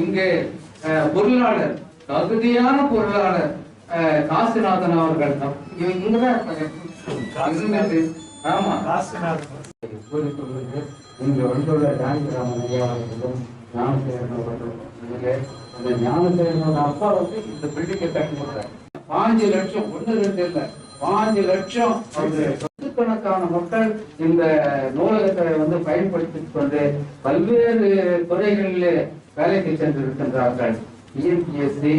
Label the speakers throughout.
Speaker 1: இங்கே பொருளாளர், தகுதியான பொருளாளர் காசிநாதன் அவர்கள் இங்கதான். ஆமா, இங்க வந்துள்ள ஜானகிராமன் ஐயா அவர்களும் ஞானசேகரன் அவர்களும் அந்த ஞானசேகரனோட அப்பா வந்து இந்த பில்டிங்கை கட்டி கொடுத்தாரு. 5 லட்சம், 1 2 இல்ல, 5 லட்சம் நூற்றுக்கணக்கான மக்கள் இந்த நூலகத்தை வந்து பயன்படுத்திக் கொண்டு பல்வேறு துறைகளில் வேலைக்கு சென்று இருக்கின்றார்கள். டிஎன்பிஎஸ்சி,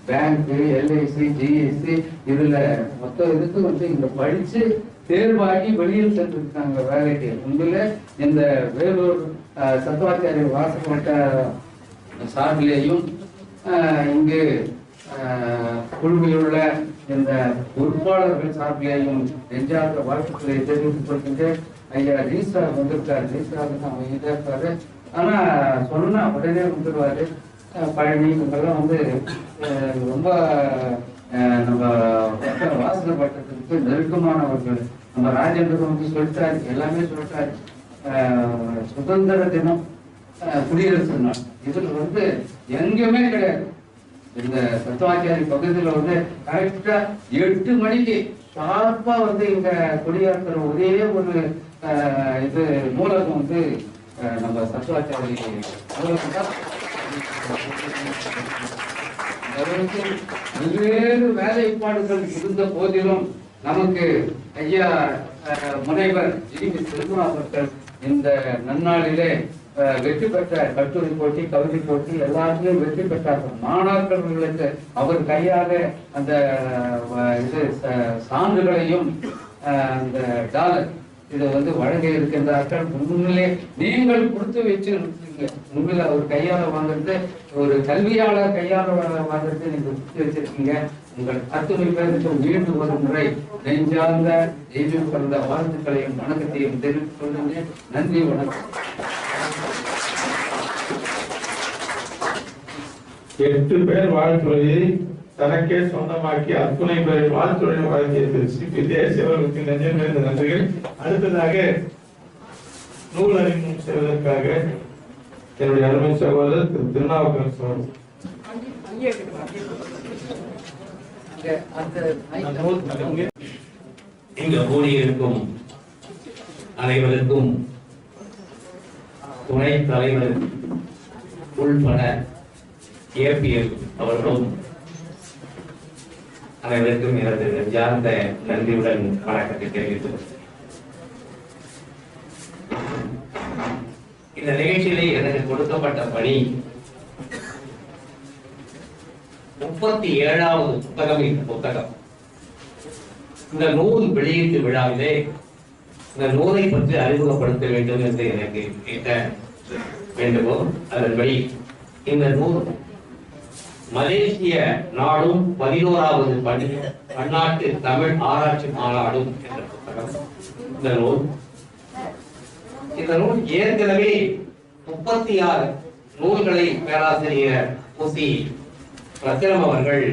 Speaker 1: பேங்க், எல்ஐசி, ஜிஎஸ்சி, இதுல மொத்த இதுக்கு வந்து இங்க படிச்சு தேர்வாகி வெளியில் சென்றிருக்காங்க வேலைக்கு. உண்மையில இந்த வேலூர் சத்வாச்சாரிய வாசப்பட்ட சார்பிலேயும் இங்கு குழுவில் உள்ள இந்த பொறுப்பாளர்கள் சார்பிலேயும் நெஞ்சார்ந்த வாழ்த்துக்களை தெரிவித்துக் கொள்கின்றேன். ஐயா ரீசார் வந்திருக்காரு, ரீசார் தான் அவங்க இருக்காரு. ஆனா சொன்னா உடனே வந்துடுவாரு. பழனி இவங்கெல்லாம் வந்து ரொம்ப நம்ம வாசனை பட்டத்துக்கு நெருக்கமானவர்கள். நம்ம ராஜேந்திரன் வந்து சொல்லிட்டாரு, எல்லாமே சொல்லிட்டாரு. சுதந்திர தினம், குடியரசு நாள், இதுல வந்து எங்கேயுமே கிடையாது. இந்த சத்துவாச்சாரி பகுதியில வந்து கரெக்டா 8 மணிக்கு ஷார்ப்பா வந்து இங்க குடியரசுற ஒரே ஒரு இது நூலகம் வந்து நம்ம சத்துவாச்சாரி நூலகம் தான். பல்வேறு வேலைப்பாடுகள் இருந்த போதிலும் நமக்கு ஐயா முனைவர் ஜி.வி. செல்வா அவர்கள் இந்த நன்னாளிலே வெற்றி பெற்ற கட்டுரை போட்டி, கவிதை போட்டி எல்லாருமே வெற்றி பெற்றார்கள். மாணாக்கர்களுக்கு அவர் கையாக அந்த இது சான்றுகளையும் அந்த டாலர் இதை வந்து வழங்க இருக்கின்றார்கள். உண்மையிலே நீங்கள் கொடுத்து வச்சிருக்கீங்க. உண்மையில அவர் கையாள வாங்குறது, ஒரு கல்வியாளர் கையாள வாங்குறது நீங்க கொடுத்து வச்சிருக்கீங்க. உங்கள் அத்துணை பேருக்கு மீண்டும் ஒரு முறை நெஞ்சார்ந்த தெய்வம் பிறந்த வாழ்த்துக்களையும் வணக்கத்தையும் தெரிவித்துக் கொள்கிறேன். நன்றி, வணக்கம்.
Speaker 2: 8 பேர் வாழ்த்துறையை தனக்கே சொந்தமாக்கி அத்துணை பேர் வாழ்த்துறை வழங்கிய சிபி தேசிய அவர்களுக்கு நெஞ்சமிருந்த நன்றிகள். அடுத்ததாக நூல் அறிமுகம் செய்வதற்காக என்னுடைய அருமை சகோதரர் திரு திருநாவுக்கரசு அவர்கள்.
Speaker 3: இங்கு கூடியிருக்கும் அனைவருக்கும் துணை தலைவர் உள்பட ஏபிஎல் அவர்களும் அனைவருக்கும் எனது நெஞ்சார்ந்த நன்றியுடன் வணக்கத்தை தெரிவித்துள்ளேன். இந்த நிகழ்ச்சியிலே எனக்கு கொடுக்கப்பட்ட பணி 37வது புத்தகம். இந்த புத்தகம், இந்த நூல் வெளியீட்டு விழாவிலே இந்த நூலை பற்றி அறிமுகப்படுத்த வேண்டும் என்று எனக்கு கேட்ட வேண்டுகோள். அதன்படி இந்த நூல் மலேசிய நாடும் 11வது பன்னாட்டு தமிழ் ஆராய்ச்சி மாநாடும் என்ற புத்தகம். இந்த நூல் ஏற்கனவே 36 நூல்களை பேராசிரியர் புசி ரத்தினம் அவர்கள்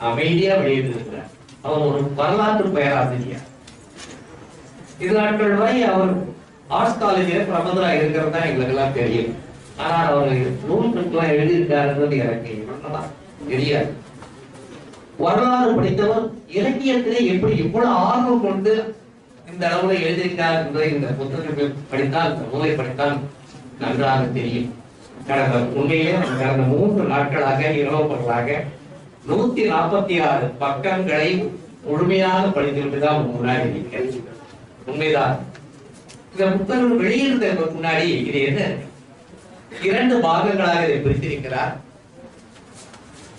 Speaker 3: அமைதியா வெளியிட்டிருக்கிறார். அவர் ஒரு வரலாற்று பேராசிரியர். இது நாட்கள் வரை அவர் ஆர்ட்ஸ் காலேஜில் பிரபந்தரா இருக்கிறது தான் எங்களுக்கு எல்லாம் தெரியும். ஆனால் அவர் நூல்கள்லாம் எழுதியிருக்காருன்றது எனக்கு தெரியாது. வரலாறு படித்தவர் இலக்கியத்திலே எப்படி இவ்வளவு ஆர்வம் கொண்டு இந்த அளவுல எழுதியிருக்கார் என்பதை இந்த புத்தகத்தை படித்தால், இந்த நூலை படித்தால் நன்றாக தெரியும். உண்மையிலே கடந்த 3 நாட்களாக இரவு பகலாக 146 பக்கங்களை முழுமையாக படித்துவிட்டுதான் முன்னாடி இருக்கிறது. உண்மைதான். இந்த புத்தகம் வெளியிடுவதற்கு முன்னாடி இது என்ன 2 பாகங்களாக இதை பிரித்திருக்கிறார்.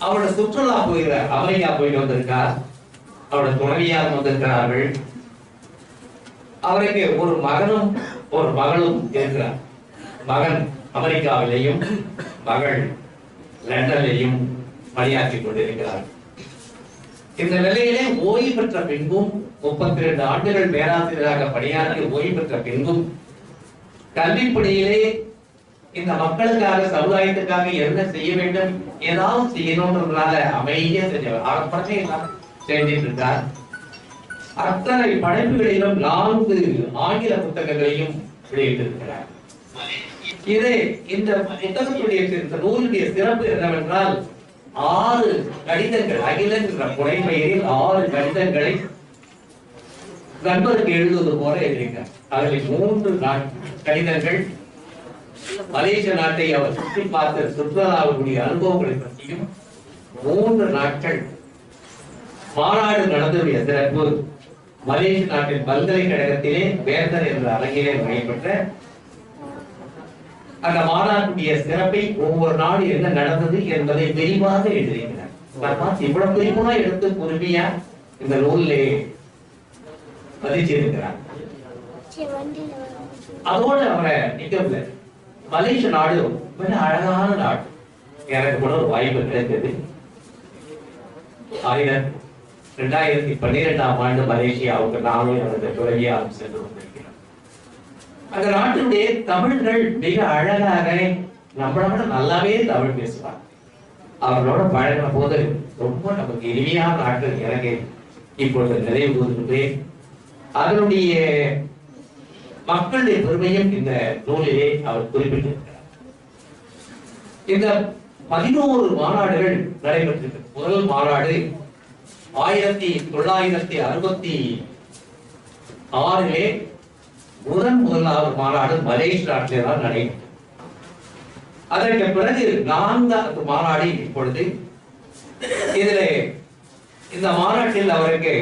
Speaker 3: அவரோட சுற்றுலா போகிறார், அமெரிக்கா போயிட்டு வந்திருக்கார். அவரோட துணைவியார் வந்திருக்கிறார்கள். அவருக்கு ஒரு மகனும் ஒரு மகளும் இருக்கிறார். மகன் அமெரிக்காவிலேயும் மகள் லண்டனிலேயும் பணியாற்றிக் கொண்டிருக்கிறார். இந்த நிலையிலே ஓய்வு பெற்ற பின்பும் 32 ஆண்டுகள் பேராசிரியராக பணியாற்றி ஓய்வு பெற்ற பின்பும் கல்விப்பணியிலே இந்த மக்களுக்காக சமுதாயத்துக்காக என்ன செய்ய வேண்டும், ஏதாவது செய்யணும்ன்றதுனால அமைதியா செஞ்சவர். ஆரம்பமே எல்லாம் செஞ்சிட்டு இருக்கார். அத்தனை படைப்புகளிலும் 4 ஆங்கில புத்தகங்களையும் வெளியிட்டிருக்கிறார். இந்த புத்தகத்துடைய இந்த நூலுடைய சிறப்பு என்னவென்றால் 6 கடிதங்கள், அகிலன் என்ற புனைப்பெயரில் 6 கடிதங்களை நண்பருக்கு எழுதுவது போல எழுதினார். அதில் 3 கடிதங்கள் மலேசிய நாட்டை அவர் சுற்றி பார்த்த சுற்றுலாவுடைய அனுபவங்களை பற்றியும், 3 நாட்கள் மாநாடு நடந்ததுடைய சிறப்பு, மலேசிய நாட்டின் பல்கலைக்கழகத்திலே வேந்தர் என்ற அரங்கிலே நடைபெற்ற அந்த மாநாட்டுடைய சிறப்பை, ஒவ்வொரு நாடு என்ன நடந்தது என்பதை விரிவாக எழுதியிருக்கிறார். இவ்வளவு விரிவாக எடுத்து பொறுமையா இந்த நூலிலே பதிச்சிருக்கிறார். அதோடு அவரை நிக்கவில்லை. மலேசிய நாடு மிக அழகான நாடு. எனக்கு கூட ஒரு வாய்ப்பு கிடைத்தது. 2012ஆம் ஆண்டு மலேசியாவுக்கு நானும் எனது துறவியாலும் சென்று வந்திருக்கிறோம். அந்த நாட்டினுடைய தமிழர்கள் மிக அழகாக நம்மளோட நல்லாவே தமிழ் பேசுவாங்க. அவர்களோட பழகின போது ரொம்ப நமக்கு இனிமையான நாட்கள் எனக்கு இப்பொழுது நிறைவு கூறுகின்றேன். அதனுடைய மக்களுடைய பெருமையும் இந்த நூலிலே அவர் குறிப்பிட்டிருக்கிறார். இந்த 11 மாநாடுகள் நடைபெற்றிருக்கு. முதல் மாநாடு 1966 முதலாவது மாநாடு மலேசிய நாட்டிலே தான் நடைபெற்றது. அதற்கு பிறகு 4வது மாநாடு இப்பொழுது இதிலே இந்த மாநாட்டில் அவருக்கு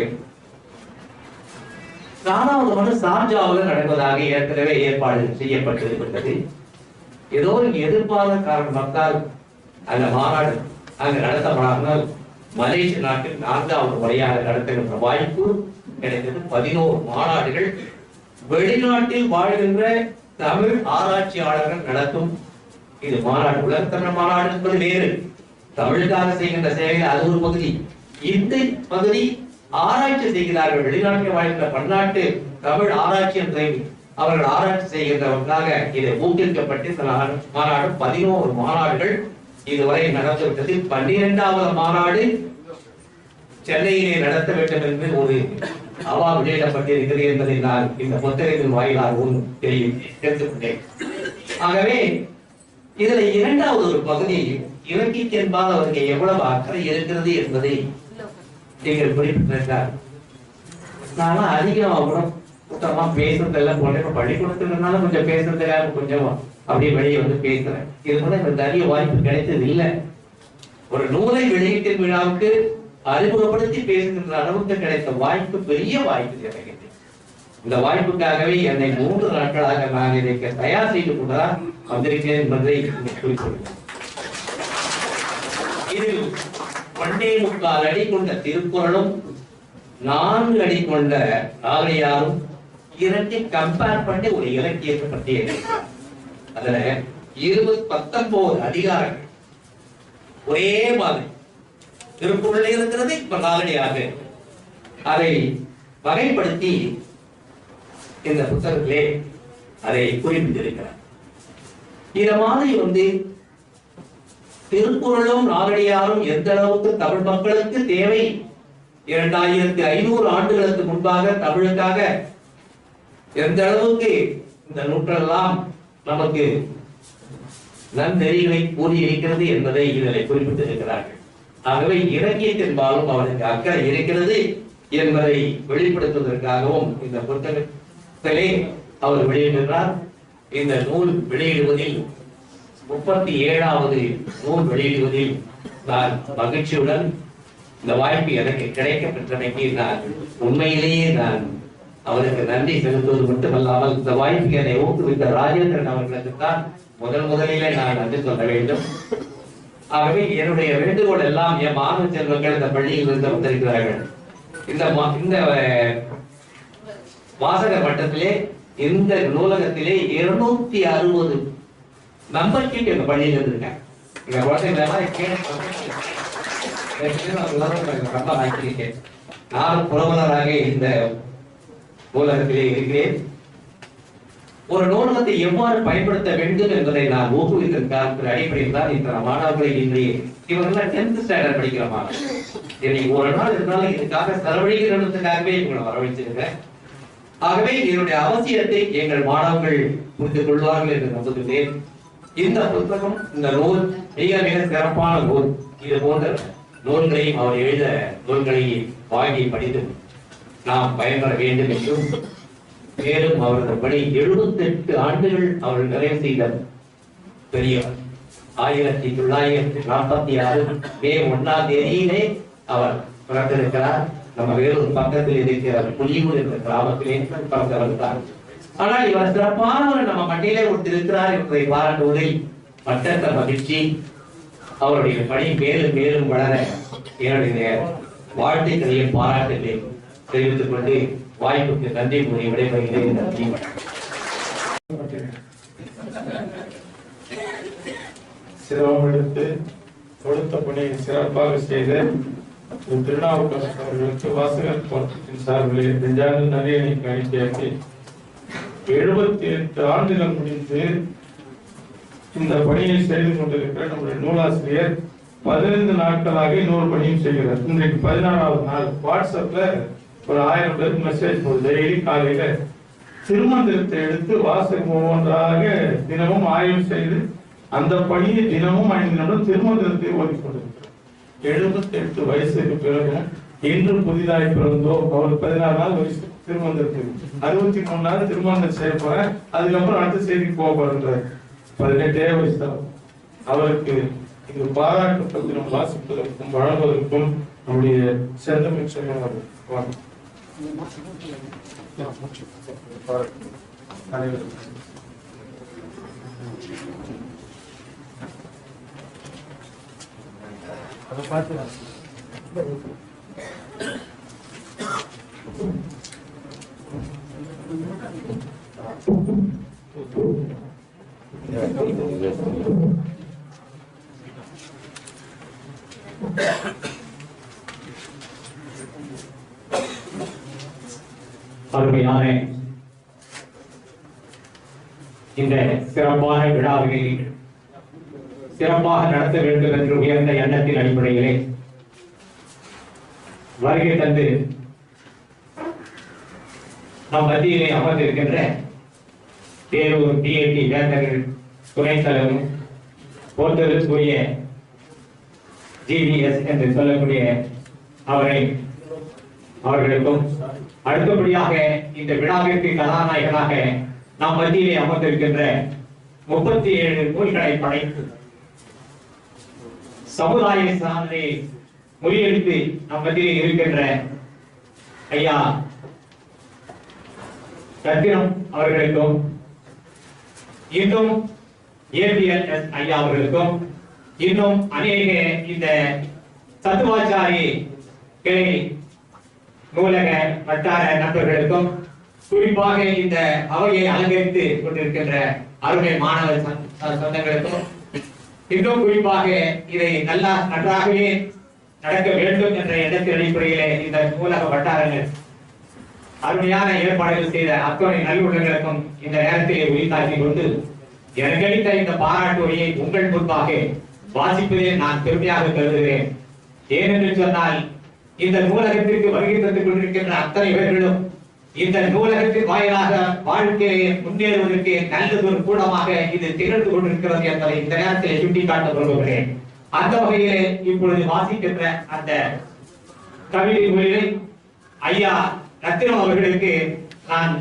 Speaker 3: 4வது மாநாடு ஷார்ஜாவில் நடப்பதாக ஏற்கனவே ஏற்பாடு செய்யப்பட்டிருக்கிறது. ஏதோ எதிர்பாராத காரணத்தால் அந்த மாநாடு அங்கு நடத்தப்படாமல் மலேசிய நாட்டில் 4வது முறையாக நடத்துகின்ற வாய்ப்பு கிடைத்தது. 11 மாநாடுகள் வெளிநாட்டில் வாழ்கின்ற தமிழ் ஆராய்ச்சியாளர்கள் நடத்தும் இது மாநாடு. உலகத்தமிழ் மாநாடு என்பது வேறு, தமிழுக்காக செய்கின்ற சேவையில் அது ஒரு பகுதி. இந்த பகுதி ஆராய்ச்சி செய்கிறார்கள். வெளிநாட்டில் வாழ்கின்ற பன்னாட்டு தமிழ் ஆராய்ச்சி என்ற அவர்கள் ஆராய்ச்சி செய்கின்றவர்களாக இதை ஊக்குவிக்கப்பட்டு மாநாடு 11 மாநாடுகள் இதுவரை நடந்துவிட்டது. 12வது மாநாடு சென்னையிலே நடத்த வேண்டும் என்று ஒரு அவா வெளியிடப்பட்டிருக்கிறது என்பதை நான் இந்த புத்தகத்தின் வாயிலாக தெரிந்து கொண்டேன். ஆகவே இதுல 2வது ஒரு பகுதி இலக்கியத்தின்பால் அவருக்கு எவ்வளவு அக்கறை இருக்கிறது என்பதை நீங்கள் குறிப்பிட்டிருக்கிறார். நான் அதிகம் அவ்வளவு சுத்தமா பேசுறதெல்லாம் போனேன். பள்ளிக்கூடத்துலனால கொஞ்சம் பேசுறதுக்காக கொஞ்சம் அப்படியே வெளியே வந்து பேசுறேன். இது கூட எனக்கு நிறைய வாய்ப்பு கிடைத்தது இல்லை. ஒரு நூலை வெளியீட்டு விழாவுக்கு அறிமுகப்படுத்தி பேசுகின்ற அளவுக்கு கிடைத்த வாய்ப்பு பெரிய வாய்ப்பு எனக்கு. இந்த வாய்ப்புக்காகவே என்னை 3 நாட்களாக நான் இதை தயார் செய்து கொண்டுதான் வந்திருக்கிறேன் என்பதை குறிப்பிடுகிறேன். இதில் 1.25 அடி கொண்ட திருக்குறளும் 4 அடி கொண்ட நாலடியாரும் 2 கம்பேர் பண்ணி ஒரு இலக்கியத்தை பற்றி எழுதினார். அதுல 19 அதிகாரங்கள் ஒரே மாதிரி திருக்குறள் இருக்கிறது. இப்ப 4 அடியாக அதை வகைப்படுத்தி இந்த புத்தகத்திலே அதை குறிப்பிட்டிருக்கிறார். இந்த மாதிரி திருக்குறளும் 4 அடியாரும் எந்த அளவுக்கு தமிழ் மக்களுக்கு தேவை, 2500 ஆண்டுகளுக்கு முன்பாக தமிழுக்காக எந்த அளவுக்கு இந்த நூற்றெல்லாம் நமக்கு நன்னெறிகளை கூறியிருக்கிறது என்பதை இதில் குறிப்பிட்டிருக்கிறார்கள். ஆகவே இலக்கியத்தின்பாலும் அவருக்கு அக்கறை இருக்கிறது என்பதை வெளிப்படுத்துவதற்காகவும் இந்த புத்தகத்திலே அவர் வெளியிடுகிறார். இந்த நூல் வெளியிடுவதில் 37வது நூல் வெளியிடுவதில் நான் மகிழ்ச்சியுடன் இந்த வாய்ப்பு எனக்கு கிடைக்க பெற்றமைக்கு நான் உண்மையிலேயே நான் அவருக்கு நன்றி செலுத்துவது மட்டுமல்லாமல் இந்த வாய்ப்பு என்னை ஊக்குவித்த ராஜேந்திரன் அவர்களுக்கு தான் முதலிலே நான் நன்றி சொல்ல வேண்டும். ஆகவே என்னுடைய வேண்டுகோள் எல்லாம் என் மாணவ செல்வங்கள் இந்த பள்ளியில் இருந்து வந்திருக்கிறார்கள். இந்த வாசக மட்டத்திலே இந்த நூலகத்திலே 260 மெம்பர்ஷிப் எங்க பள்ளியில் இருந்திருக்கேன். எங்க குழந்தைங்களெல்லாம் ரொம்ப ஆக்கியிருக்கேன். நான் புரவலராக இந்த நூலகத்திலே இருக்கிறேன். ஒரு நூலகத்தை எவ்வாறு பயன்படுத்த வேண்டும் என்பதை நான் ஊக்குவித்திருக்கார் அடிப்படையில் தான் இந்த மாணவர்களை இன்றைய இவர்கள் 10th ஸ்டாண்டர்ட் படிக்கிற மாணவர்கள் இன்னைக்கு ஒரு நாள் இருந்தாலும் இதுக்காக செலவழிக்கிறதுக்காகவே இவங்களை வரவழைச்சிருக்கிறேன். ஆகவே இதனுடைய அவசியத்தை எங்கள் மாணவர்கள் புரிந்து கொள்வார்கள் என்று நம்புகிறேன். இந்த புத்தகம், இந்த நூல் மிக மிக சிறப்பான நூல். இது போன்ற நூல்களை அவர் எழுத நூல்களை வாங்கி படித்து நாம் பயன்பெற வேண்டும் என்றும், மேலும் அவரது பணி 78 ஆண்டுகள் அவர் நிறைவு செய்த பெரியவர். 1946 மே 1ஆம் தேதியிலே அவர் பிறந்திருக்கிறார். நம்ம வேலூர் பக்கத்தில் இருக்கிற புலியூர் என்ற கிராமத்திலே பிறந்தவர். ஆனால் இவர் சிறப்பானவர் நம்ம மண்ணிலே ஒருத்திருக்கிறார் என்பதை பாராட்டுவதில் மற்ற மகிழ்ச்சி. அவருடைய பணி மேலும் மேலும் வளர என்னுடைய வாழ்த்துக்களையும் பாராட்டுகளையும் தெரிவித்துக் கொண்டு வாய்ப்புக்கு நன்றி கூறி விடைபெறுகிறேன். நன்றி.
Speaker 2: சிரமம் எடுத்து கொடுத்த பணியை சிறப்பாக செய்த திருநாவுக்கரசு அவர்களுக்கு வாசகர் தோட்டத்தின் சார்பில் நெஞ்சார்ந்த நன்றியை காணிக்கையாக்கி 78 ஆண்டுகள் முடிந்து இந்த பணியை செய்து கொண்டிருக்கிற நம்முடைய நூலாசிரியர் 15 நாட்களாக இன்னொரு பணியும் செய்கிறார். இன்றைக்கு 14வது நாள். வாட்ஸ்அப்ல ஒரு 1000 பேருக்கு மெசேஜ் போகுது. டெய்லி காலையில திருமந்திரத்தை எடுத்து வாசகம் ஒவ்வொன்றாக தினமும் ஆய்வு செய்து அந்த பணியை தினமும் 5 நிமிடம் திருமந்திரத்தை ஓடிக்கொண்டிருக்கிறார். 78 வயசுக்கு பிறகும் இன்று புதிதாய் பிறந்தோம். அவர் 16 நாள் வயசு திருமந்திரத்துக்கு 63 நாள் திருமந்திரம் செய்ய போறேன், அதுக்கப்புறம் அடுத்த செய்திக்கு போக போறேன்றார். 18 வயசு தான் அவருக்கு. இது பாராட்டு பத்திரம் வாசிப்பதற்கும் வழங்குவதற்கும் நம்முடைய செந்தமிழ் செல்வம் அதை பார்த்து
Speaker 3: அருமையான இந்த சிறப்பான விழாவை சிறப்பாக நடத்த வேண்டும் என்று உயர்ந்த எண்ணத்தின் அடிப்படையிலே வருகை தந்து நம் மத்தியிலே அமர்ந்திருக்கின்ற தேரூர் டிஏடி வேந்தர்கள் துணைத் தலைவரும் போர்த்தலுக்குரிய ஜிடிஎஸ் என்று சொல்லக்கூடிய அவர்களுக்கும் அடுத்தபடியாக இந்த விழாவிற்கு கதாநாயகனாக நாம் மத்தியிலே அமர்ந்திருக்கின்ற 37 நூல்களை படைத்து சமுதாய சாதனை முறியடித்து நம் மத்தியிலே இருக்கின்ற ஐயா ரத்தினம் அவர்களுக்கும் இன்னும் ஏபிஎல்எஸ் ஐயா அவர்களுக்கும் இன்னும் அநேக இந்த தத்துவாச்சாரி கிளை நூலக வட்டார நண்பர்களுக்கும் குறிப்பாக இந்த அவையை அலங்கரித்து கொண்டிருக்கின்ற அருமை மாணவ சொந்தங்களுக்கும் இன்னும் குறிப்பாக இதை நன்றாகவே நடக்க வேண்டும் என்ற எண்ணத்தின் அடிப்படையிலே இந்த நூலக வட்டாரங்கள் அருமையான ஏற்பாடுகள் செய்த அத்தனை நல்லுள்ளங்களுக்கும் இந்த நேரத்திலே உயிர்த்தாக்கி கொண்டு எனக்கு அளித்த இந்த பாராட்டு உரையை உங்கள் முன்பாக வாசிப்பதே நான் பெருமையாக கருதுகிறேன். ஏனென்று சொன்னால் இந்த நூலகத்திற்கு வருகை தந்து கொண்டிருக்கின்ற அத்தனை பேர்களும் இந்த நூலகத்தின் வாயிலாக வாழ்க்கையை முன்னேறுவதற்கு நல்லதொரு கூடமாக இது திகழ்ந்து கொண்டிருக்கிறது என்பதை இந்த நேரத்தில் சுட்டிக்காட்ட விரும்புகிறேன். அந்த வகையிலே இப்பொழுது வாசிக்கின்ற அந்த கவிதை நூலிலை ஐயா ரத்தினம் அவர்களுக்கு நான்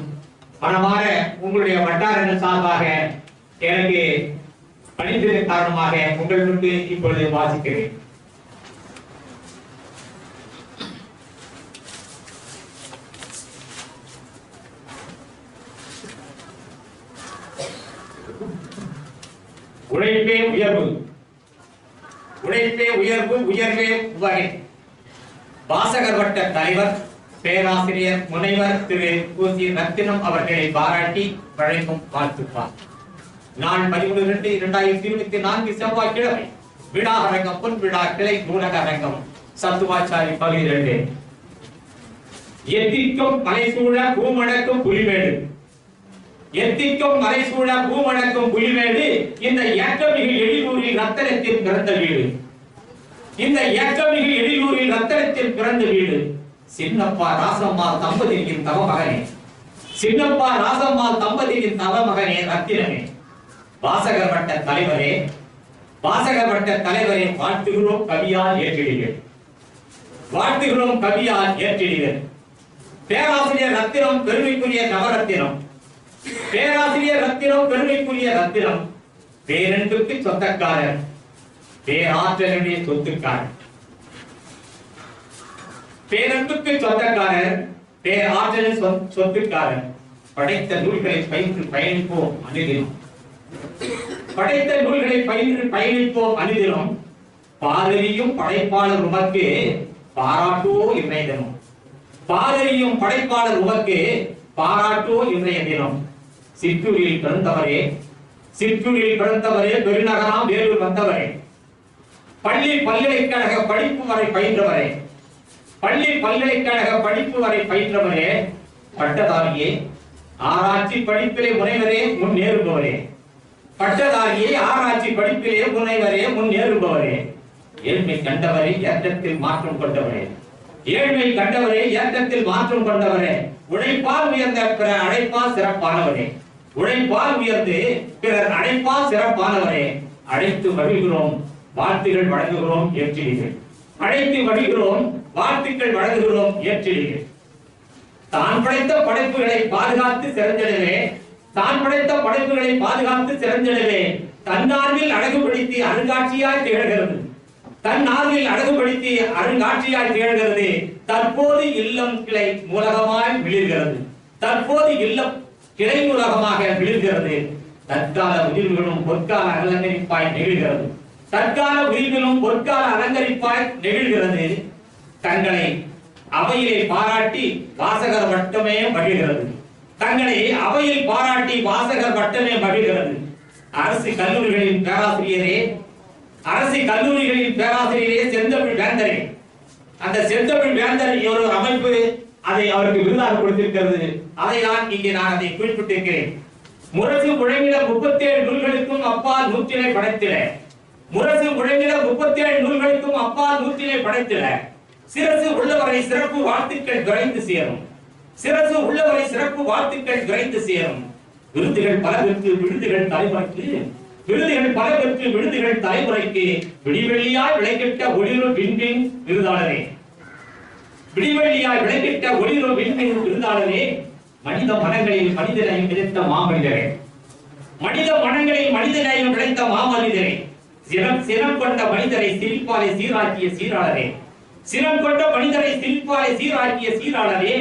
Speaker 3: மனமாற உங்களுடைய வட்டாரங்கள் சார்பாக எனக்கு பணித்ததன் காரணமாக உங்கள் முன்பு இப்பொழுது வாசிக்கிறேன். உழைப்பே உயர்வு, உழைப்பே உயர்வு, உயர்வே உவகை. வாசகர் வட்ட தலைவர் பேராசிரியர் முனைவர் திரு கு.சி. ரத்தினம் அவர்களை பாராட்டி வழங்கும் வாழ்த்துப்பார். நாள் 13/2/2024 செவ்வாய்க்கிழமை விழா அரங்கம் பொன் விழா கிளை நூலக அரங்கம் சத்துவாச்சாரி பகுதி 2. எத்திக்கும் மலைசூழ பூமணக்கும் புலிமேடு, எத்திக்கும் மலைசூழ பூமணக்கும் புலிமேடு இந்த ஏற்றமிகு எழிலூரில் ரத்தனத்தின் பிறந்த வீடு.
Speaker 4: இந்த ஏக்கமிகு எழிலூரில் ரத்தனத்தில் பிறந்த வீடு சின்னப்பா ராசம்மாள் தம்பதியின் தவ மகனே. சின்னப்பா ராசம்மாள் தம்பதியின் தவ மகனே ரத்தினமே. வாசகர் வட்ட தலைவரே, வாசகர் வட்ட தலைவரே, வாழ்த்துகிறோம் கவியால் ஏற்றிடுங்கள். வாழ்த்துகிறோம் கவியால் ஏற்றிடுங்கள். பேராசிரியர் ரத்தினம் பெருமைக்குரிய நவரத்தினம். பேராசிரியர் ரத்தினம் பெருமைக்குரிய ரத்தினம். பேரன்புக்கு சொந்தக்காரர், பேராற்றலுடைய சொத்துக்காரர். பேரன்புக்கு சொந்தக்காரர், பேராற்றலின் சொத்துக்காரர். படைத்த நூல்களை பயின்று பயணிப்போம் அனுதினம். படைத்த நூல்களை பயின்று பயணிப்போம் அனுதினம். பாரதியும் படைப்பாளர் உமக்கு பாராட்டுவோ இன்றைய தினம். பாரதியும் படைப்பாளர் உமக்கு பாராட்டுவோ இன்றைய தினம். சிற்றூரில் பிறந்தவரே, சிற்றூரில் பிறந்தவரே, பெருநகராம் வேலூர் வந்தவரே, பள்ளி பல்கலைக்கழக படிப்பு வரை பயின்றவரே, பள்ளி பல்கலைக்கழக படிப்பு வரை பயின்றவரே, பட்டதாரியே, ஆராய்ச்சி படிப்பிலே முனைவரே, முன்னேறுபவரே. பட்டதாரியே, ஆராய்ச்சி படிப்பிலே முனைவரே, முன்னேறுபவரே. ஏழ்மை கண்டவரே, ஏற்றத்தில் மாற்றம் கொண்டவரே. ஏழ்மை கண்டவரே, ஏற்றத்தில் மாற்றம் கொண்டவரே. உழைப்பால் உயர்ந்த பிறர் அழைப்பால் சிறப்பானவரே. உழைப்பால் உயர்ந்து பிறர் அழைப்பால் சிறப்பானவரே. அழைத்து மகிழ்கிறோம், வாழ்த்துகள் வழங்குகிறோம், ஏற்றிடுங்கள். அழைத்து மகிழ்கிறோம், வாழ்த்துக்கள் வழங்குகிறோம், ஏற்றிடுங்கள். தான் படைத்த படைப்புகளை பாதுகாத்து சிறந்திடவே, தான் படைத்த படைப்புகளை பாதுகாத்து சிறந்திடவே தன்னார்வில் அழகுபடுத்தி அருங்காட்சியாய் திகழ்கிறது. தன்னார்வில் அழகுபடுத்தி அருங்காட்சியாய் திகழ்கிறது. தற்போது இல்லம் கிளை மூலகமாய் விழுகிறது. தற்போது இல்லம் கிளை மூலகமாக விழுகிறது. தற்கால உயிர்களும் பொற்கால அலங்கரிப்பாய் நெகிழ்கிறது. தற்கால உயிர்களும் பொற்கால அலங்கரிப்பாய் நெகிழ்கிறது. தங்களை அவையிலே பாராட்டி வாசகர் வட்டமே மகிழ்கிறது. தங்களை அவையில் பாராட்டி வாசகர் வட்டமே மகிழ்கிறது. அரசு கல்லூரிகளின் பேராசிரியரே, அரசு கல்லூரிகளின் பேராசிரியரே, செந்தமிழ் வேந்தரே. அந்த செந்தமிழ் வேந்தர் ஒரு அமைப்பு அதை அவருக்கு விருதாக கொடுத்திருக்கிறது. அதை நான் அதை குறிப்பிட்டிருக்கிறேன். முரசு முழங்கிட 37 நூல்களுக்கும் அப்பால் 100 படைத்திட. முரசு முழங்கிட 37 நூல்களுக்கும் அப்பால் 100 படைத்திட. சிரசு உள்ளவரை சிறப்பு வாழ்த்துக்கள் விரைந்து சேரும். சிரசு உள்ளவரை சிறப்பு வாழ்த்துக்கள் விரைந்து சேரும். விருதுகள் பல பெற்று விருதுகள் தலைமுறைக்கு, விருதுகள் பல பெற்று விருதுகள் தலைமுறைக்கு விடிவெள்ளியாய் விளைகிட்ட ஒளிரு விண்மீன் விருதாளரே. விடிவெள்ளியாய் விளைகிட்ட ஒளிரு விண்மீன் விருதாளரே. மனித மனங்களில் மனிதனையும் விதைத்த மாமனிதரே. மனித மனங்களில் மனிதனையும் விளைத்த மாமனிதரே. சினம் கொண்ட மனிதரை சிரிப்பாலை சீராக்கிய சீராளரே. சினம் கொண்ட மனிதரை சிரிப்பாலை சீராக்கிய சீராளரே.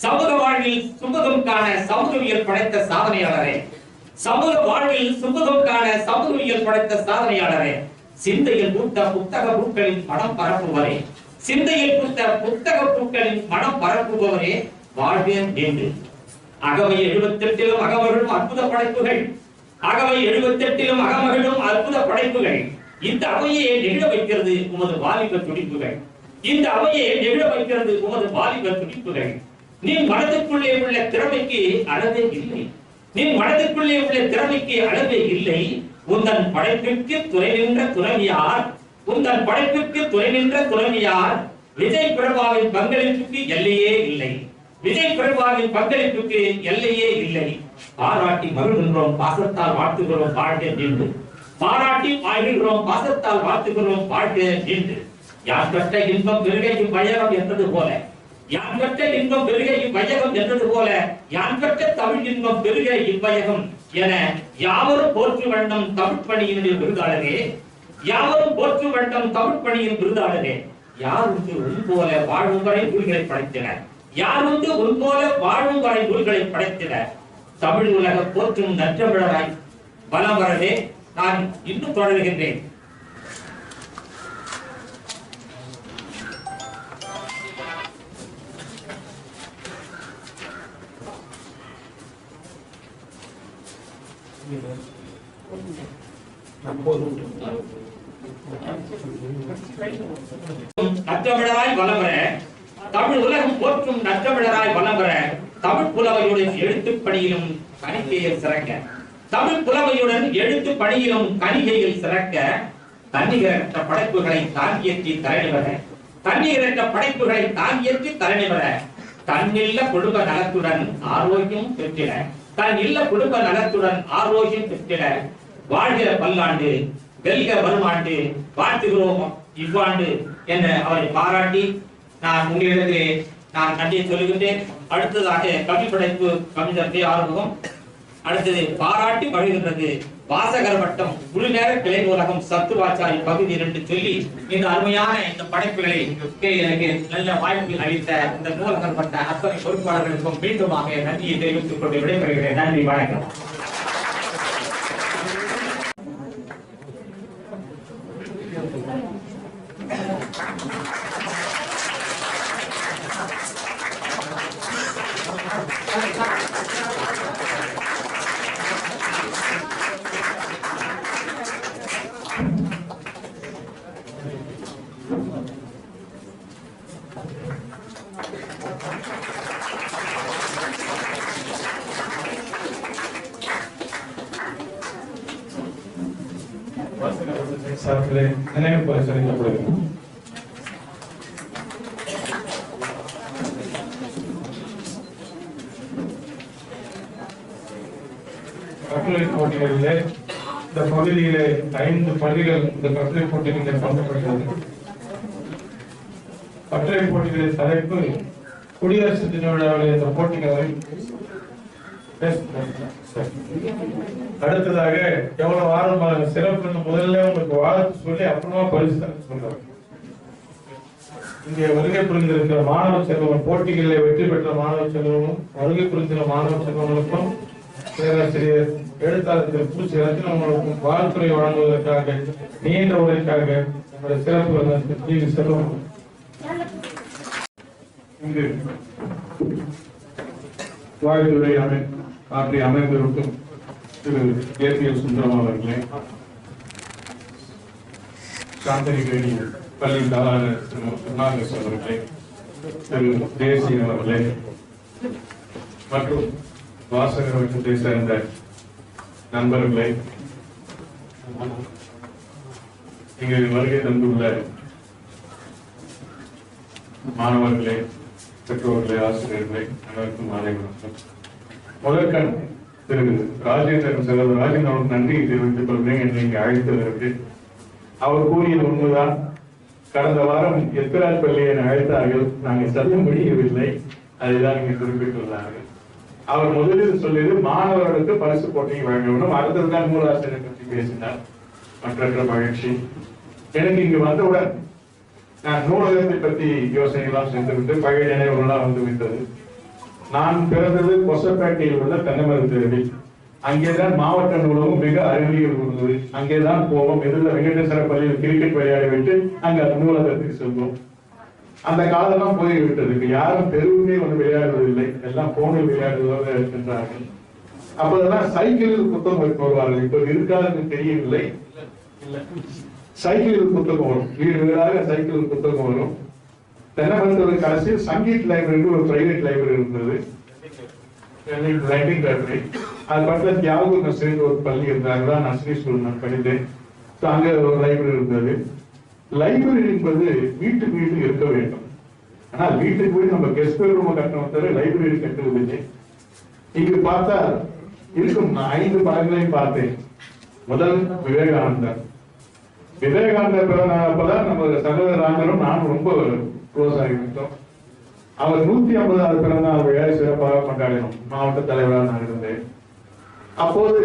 Speaker 4: சமூக வாழ்வில் சுமூகம் காண சமூகவியல் படைத்த சாதனையாளரே. சமூக வாழ்வில் சுமூகம் காண சமூகவியல் படைத்த சாதனையாளரே. சிந்தையில் பூத்த புத்தக பூக்களின் மனம் பரப்புவரே. சிந்தையில் பூத்த புத்தக பூக்களின் மனம் பரப்புபவரே வாழ்வேன் என்று. அகவை 78 அகமகளும் அற்புத படைப்புகள். அகவை 78 அகமகளும் அற்புத படைப்புகள். இந்த அவையை நெகிழ வைக்கிறது உமது வாலிப துடிப்புகள். இந்த அவையை நெகிழ வைக்கிறது உமது வாலிப துடிப்புகள். நீ மனதுக்குள்ளே உள்ள திறமைக்கு அளவே இல்லை. நீ மனதுக்குள்ளே உள்ள திறமைக்கு அளவே இல்லை. உந்தன் படைப்பிற்கு துணை நின்ற துணைவியார். உந்தன் படைப்பிற்கு துணை நின்ற துணைவியார். விஜய் பிரபாவின் பங்களிப்புக்கு எல்லையே இல்லை. விஜய் பிரபாவின் பங்களிப்புக்கு எல்லையே இல்லை. பாராட்டி மகிழ்கின்றோம், பாசத்தால் வாழ்த்துகிறோம், வாழ்க என்று. பாராட்டி மகிழ்கிறோம், பாசத்தால் வாழ்த்துகிறோம், வாழ்க என்று. யார் பெற்ற இன்பம் பெருகையும் வையகம் என்றது போல, யான் பெற்ற இன்பம் பெருக இவ்வையகம் என்றது போல, யான் பெற்ற தமிழ் இன்பம் பெருக இவ்வையகம் என யாவரும் போற்று வண்ணம் தமிழ் பணியின் விருதாளரே. யாவரும் போற்று வண்ணம் தமிழ் பணியின் விருதாளரே. யார் உண்டு உன் போல வாழும் வரை நூல்களை படைத்தனர். யார் உண்டு உன் போல வாழும் வரை நூல்களை படைத்தனர். தமிழ் உலக போற்றும் நற்றமிழராய் வலம் வரவே நான் இன்னும் தொடர்கின்றேன். நற்றமிழராய் வலம் வர தமிழ் உலகம் போற்றும் நற்றமிழராய் வலம் வர தமிழ் புலமையுடன் எழுத்துப் பணியிலும் கணிகையில் சிறக்க. தமிழ் புலமையுடன் எழுத்துப் பணியிலும் கணிகையில் சிறக்க. தன்னிகரற்ற படைப்புகளை தாங்கியற்றி தலைநிவர தன்னிகரற்ற படைப்புகளை தாங்கியற்றி தலைநிவர தன்னில்ல குடும்ப நலத்துடன் ஆரோக்கியம் பெற்றிட தன் இல்ல குடும்ப நலத்துடன் ஆரோக்கியம் பெற்றிட வாழ்கிற பல்லாண்டு வெல்க வருமாண்டு வாழ்த்துகிறோம் இவ்வாண்டு என்ற அவரை பாராட்டி நான் உங்களிடத்திலே நான் நன்றியை சொல்லுகின்றேன். அடுத்ததாக கவிதை படைப்பு கவிஞர் கே. ஆறுமுகம். அடுத்தது பாராட்டி வழங்குகின்றது வாசகர் வட்டம் முழு நேர கிளை நூலகம் சத்துவாச்சாரி பகுதி 2 சொல்லி இந்த அருமையான இந்த படைப்புகளை எனக்கு நல்ல வாய்ப்பில் அளித்த இந்த நூலகர் வட்ட அத்தனை பொறுப்பாளர்களுக்கும் மீண்டுமாக நன்றியை தெரிவித்துக் கொண்டு விடைபெறுகிறேன். நன்றி, வணக்கம்.
Speaker 2: சார்பிலே நினைவு பரிசளிக்கப்படுகிறது. கட்டுரை போட்டிகளிலே இந்த பகுதியிலே 5 பள்ளிகள் இந்த கட்டுரை போட்டிகளில் பங்கேற்கிறது. கட்டுரை போட்டிகளின் தலைப்பு குடியரசு தின விழாவில் இந்த போட்டிகளை அடுத்ததாக எவ்வளவு ஆரம்ப சிறப்பு முதல்ல உங்களுக்கு வாழ்த்து சொல்லி அப்புறமா பரிசு சொல்றாங்க. இங்கே வருகை புரிந்திருக்கிற மாணவ செல்வம் போட்டிகளில் வெற்றி பெற்ற மாணவ செல்வமும் வருகை புரிந்திருக்கிற மாணவ செல்வங்களுக்கும் பேராசிரியர் எழுத்தாளர் திரு பூச்சி ரத்தினங்களுக்கும் வாழ்த்துறை வழங்குவதற்காக நீண்ட உரைக்காக நம்முடைய சிறப்பு செல்வம் இங்கு வாழ்த்துறை ஆற்றி அமைந்திருக்கும் திரு ஏபிஎல் சுந்தரம் அவர்களே, சாந்தனி வேணி பள்ளி தாளாளர் திரு சுர்ணாகேஷ் அவர்களே, திரு தேசிய அவர்களே மற்றும் வாசகர் வட்டத்தை சேர்ந்த நண்பர்களே, இங்கு வருகை தந்துள்ள மாணவர்களே, பெற்றோர்களே, ஆசிரியர்களே, அனைவருக்கும் மாலை வணக்கம். முதற்கண் திரு ராஜேந்திரன் செல்வர் ராஜேந்திரன் நன்றியை தெரிவித்துக் கொள்கிறேன். என்னை இங்கே அழைத்ததற்கு அவர் கூறியது உண்மைதான். கடந்த வாரம் எத்திராஜ் பள்ளியை அழைத்தார்கள், நாங்கள் செல்ல முடியவில்லை. அதைதான் இங்கே குறிப்பிட்டுள்ளார்கள். அவர் முதலில் சொல்லியது மாணவர்களுக்கு பரிசு போட்டியை வழங்க வேண்டும். அடுத்ததுதான் நூலாசிரியர் பற்றி பேசினார். மற்ற மகிழ்ச்சி. எனக்கு இங்கு வந்தவுடன் நான் நூலகத்தை பற்றி யோசனைகளாம் சென்றுவிட்டு பழைய நினைவுகள்லாம் வந்து விட்டது. நான் பிறந்தது கொசப்பேட்டையில் உள்ள தென்னமர தெருவில். அங்கேதான் மாவட்ட நூலகம் மிக அருகில் இருந்தது. அங்கேதான் போவோம். எதிர்ல வெங்கடேஸ்வர பள்ளியில் கிரிக்கெட் விளையாடிவிட்டு அங்க நூலகத்துக்கு செல்வோம். அந்த காலம்லாம் போய்விட்டது. யாரும் தெருவுமே வந்து விளையாடுவதில்லை, எல்லாம் போனில் விளையாடுவதாக இருக்கின்றார்கள். அப்போதெல்லாம் சைக்கிளில் புத்தகம் வைத்து வருவார்கள். இப்ப இருக்காதுன்னு தெரியவில்லை. சைக்கிளில் புத்தகம் வரும், வீடு வீடாக சைக்கிளில் புத்தகம் வரும். தென்னமரத்தோட கடைசியில் சங்கீத் லைப்ரரி ஒரு பிரைவேட் லைப்ரரி இருந்தது, ரைட்டிங் லைப்ரரி. அது பக்கத்துல தியாகு நர்சரின்னு ஒரு பள்ளி இருந்தாங்க, நர்சரி ஸ்கூல் நான் படித்தேன். அங்க ஒரு லைப்ரரி இருந்தது. லைப்ரரி என்பது வீட்டுக்கு வீட்டு இருக்க வேண்டும். ஆனா வீட்டுக்கு போய் நம்ம கெஸ்ட் ரூம் கட்டணும் தவிர லைப்ரரி கட்டுவதில்லை. இங்கு பார்த்தா இருக்கும் 5 படங்களையும் பார்த்தேன். முதல் விவேகானந்தர். விவேகானந்தர் பிறந்தப்பதான் நம்ம சகோதரர்களும் நானும் ரொம்ப க்ளோஸ் ஆகிவிட்டோம். அவர் 150வது பிறந்த நாள் விழாவை சிறப்பாக கொண்டாடினோம். மாவட்ட தலைவராக நான் இருந்தேன். அப்போது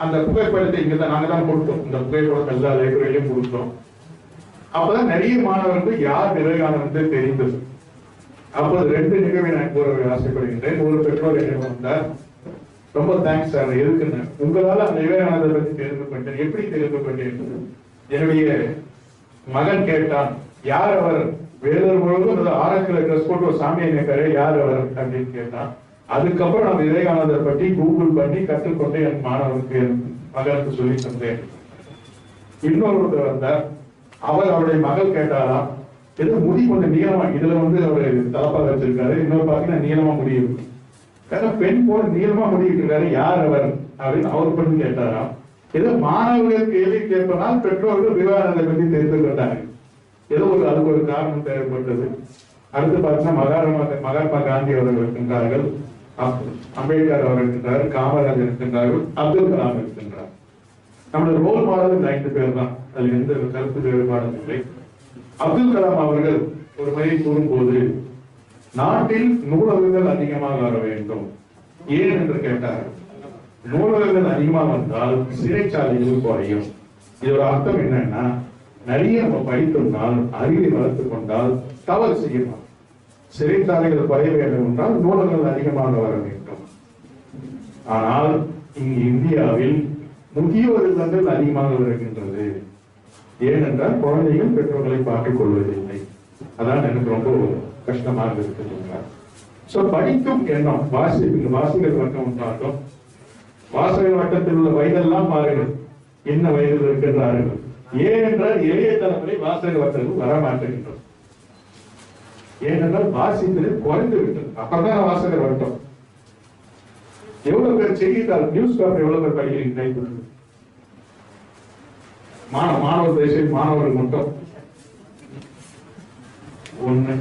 Speaker 2: அந்த புகைப்படத்தை இங்கதான் நாங்க தான் கொடுத்தோம். இந்த புகைப்படம் எல்லா லைப்ரரியிலையும் கொடுத்தோம். அப்பதான் நிறைய மாணவர்கள் யார் விவேகானந்தர் தெரிந்தது. அப்போது 2 நிகழ்வை நான் கூற ஆசைப்படுகின்றேன். ஒரு பெற்றோர் என்ன வந்தார், ரொம்ப தேங்க்ஸ் சார், எதுக்குன்னு உங்களால அந்த விவேகானந்தர் பற்றி தெரிந்து கொண்டேன். எப்படி தெரிந்து கொண்டேன்? என்னுடைய மகன் கேட்டான், யார் அவர்? வேலூர் முழுவதும் ஆரக்கில ட்ரெஸ் போட்டு ஒரு சாமியை நிற்காரு, யார் அவர் அப்படின்னு கேட்டான். அதுக்கப்புறம் நான் விவேகானந்தர் பற்றி கூகுள் பண்ணி கற்றுக்கொண்டு என் மாணவருக்கு என் மகனுக்கு சொல்லி தந்தேன். இன்னொருத்தர் வந்தார். அவர் அவருடைய மகள் கேட்டாராம், ஏதோ முடி கொஞ்சம் நீளமா, இதுல வந்து அவரு தலப்பா வச்சிருக்காரு, இன்னொரு பாத்தீங்கன்னா நீளமா முடியும், பெண் போல நீளமா முடிக்கிட்டு இருக்காரு, யார் அவர் அப்படின்னு அவர் பண்ணி கேட்டாராம். ஏதோ மாணவர்கள் கேள்வி கேட்பதால் பெற்றோர்கள் விவாதத்தை பற்றி தெரிந்து கொண்டாங்க. ஏதோ அதுக்கு ஒரு காரணம் தேவைப்பட்டது. அடுத்து பார்த்தீங்கன்னா மகாத்மா காந்தி அவர்கள் இருக்கின்றார்கள், அம்பேத்கர் அவர்கள் இருக்கின்றார், காமராஜர் இருக்கின்றார்கள், அப்துல் கலாம் இருக்கின்றார். நம்மளோட ரோல் மாடல் இந்த 5 பேர் தான். அதில் எந்த கருத்து வேறுபாடும் இல்லை. அப்துல் கலாம் அவர்கள் ஒரு முறை கூறும்போது நாட்டில் நூலகங்கள் அதிகமாக வர வேண்டும். ஏன் என்று கேட்டார். நூலகங்கள் அதிகமாக வந்தால் சிறைச்சாலைகள் குறையும். இதோட அர்த்தம் என்னன்னா, நிறைய நம்ம படித்திருந்தால், அறிவை வளர்த்துக் கொண்டால் தவறு செய்யலாம். சிறைச்சாலைகள் குறைய வேண்டும் என்றால் நூலகங்கள் அதிகமாக வர வேண்டும். ஆனால் இங்கு இந்தியாவில் முதியோர் இல்லங்கள் அதிகமாக வருகின்றது. ஏனென்றால் குழந்தைகள் பெற்றோர்களை பார்த்துக் கொள்வதில்லை. அதான் எனக்கு ரொம்ப கஷ்டமாக இருக்கிறார். சோ படிக்கும் எண்ணம், வாசிகள் வட்டம் பார்த்தோம். வாசகர் வட்டத்தில் உள்ள வயதெல்லாம் மாறுகிறது. என்ன வயதில் இருக்கின்றார்கள்? ஏனென்றால் எளிய தலைமுறை வாசகர் வட்டத்தில் வரமாட்டேங்கின்றோம். ஏனென்றால் வாசிப்பது குறைந்து விட்டது. அப்பதான் வாசகர் வட்டம். எவ்வளவு பேர் செய்தித்தாள், நியூஸ் பேப்பர் எவ்வளவு பேர் படிக்கிறீங்க? மாணவர் தேசிய மாணவர்கள் மட்டும் ஒண்ணு,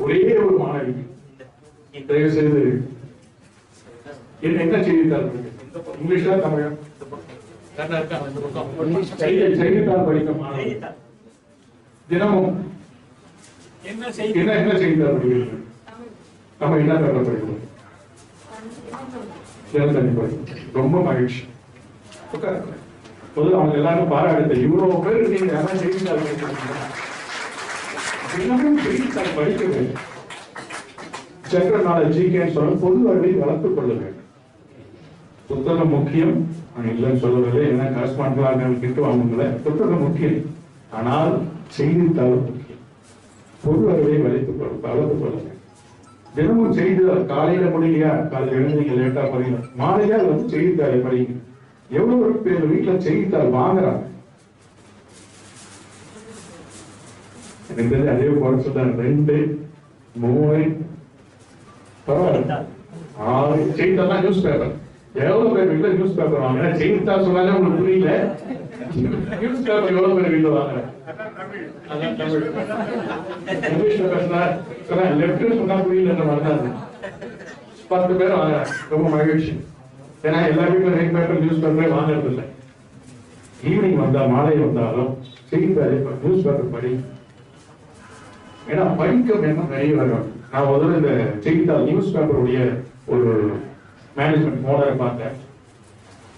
Speaker 2: ஒரே ஒரு மாணவி தயவு செய்து என்ன செய்தித்தாள் இங்கிலீஷ்ல தமிழ் செய்தித்தாள் படிக்க மாணவர் தினமும் என்ன செய்தித்தாள் படிக்கிறீங்க? நம்ம என்ன பேப்பர் படிக்கிறோம்? தினத்தனி படிக்கிறோம். ரொம்ப மகிழ்ச்சி. பொதுவாக அவங்க எல்லாரும் பாராட்டு, இவ்வளவு பேர் நீங்க யாரும் செய்தித்தாள் படிக்கிறீங்க. செய்தித்தாள் படிக்க வேண்டும். ஜெனரல் நாலேஜ் ஜிகேன்னு சொல்ல பொது அறிவை வளர்த்துக் கொள்ள வேண்டும். புத்தகம் முக்கியம், நான் இல்லைன்னு சொல்லவில்லை. ஏன்னா கரஸ்பாண்டன்ட் கிட்ட வாங்கல, புத்தகம் முக்கியம். ஆனால் செய்தித்தாள் முக்கியம். பொது அறிவை வளர்த்துக் கொள்ள வேண்டும். தினமும் செய்தித்தாள் காலையில முடியலையா, காலையில எழுந்தீங்க லேட்டா படிங்க, மாலையா வந்து செய்தித்தாளை படிங்க. எவ்வளவு பேர் வீட்டுல செய்தித்தாள் வாங்குறாங்க? எனக்கு தெரிஞ்ச அதே குறைச்சு தான் 2, 3, பரவாயில்ல 6 செய்தித்தாள் நியூஸ் பேப்பர். எவ்வளவு பேர் வீட்டுல நியூஸ் பேப்பர் வாங்க? செய்தித்தாள் சொன்னாலே உங்களுக்கு புரியல. நியூஸ் பேப்பர் எவ்வளவு பேர் வீட்டுல வாங்குற? லெப்ட் சொன்னா புரியல. 10 பேர் வாங்குறாங்க. ரொம்ப மகிழ்ச்சி. ஏன்னா எல்லா வீட்டுல பேப்பர் நியூஸ் பேப்பரே வாங்குறது இல்லை. ஈவினிங் வந்தா மாலை வந்தாலும் செய்தித்தாள் நியூஸ் பேப்பர் படி. ஏன்னா படிக்கும் எண்ணம் நிறைய வரும். நான் முதல்ல இந்த செய்தித்தாள் நியூஸ் பேப்பருடைய ஒரு மேனேஜ்மெண்ட் மோடலை பார்த்தேன்.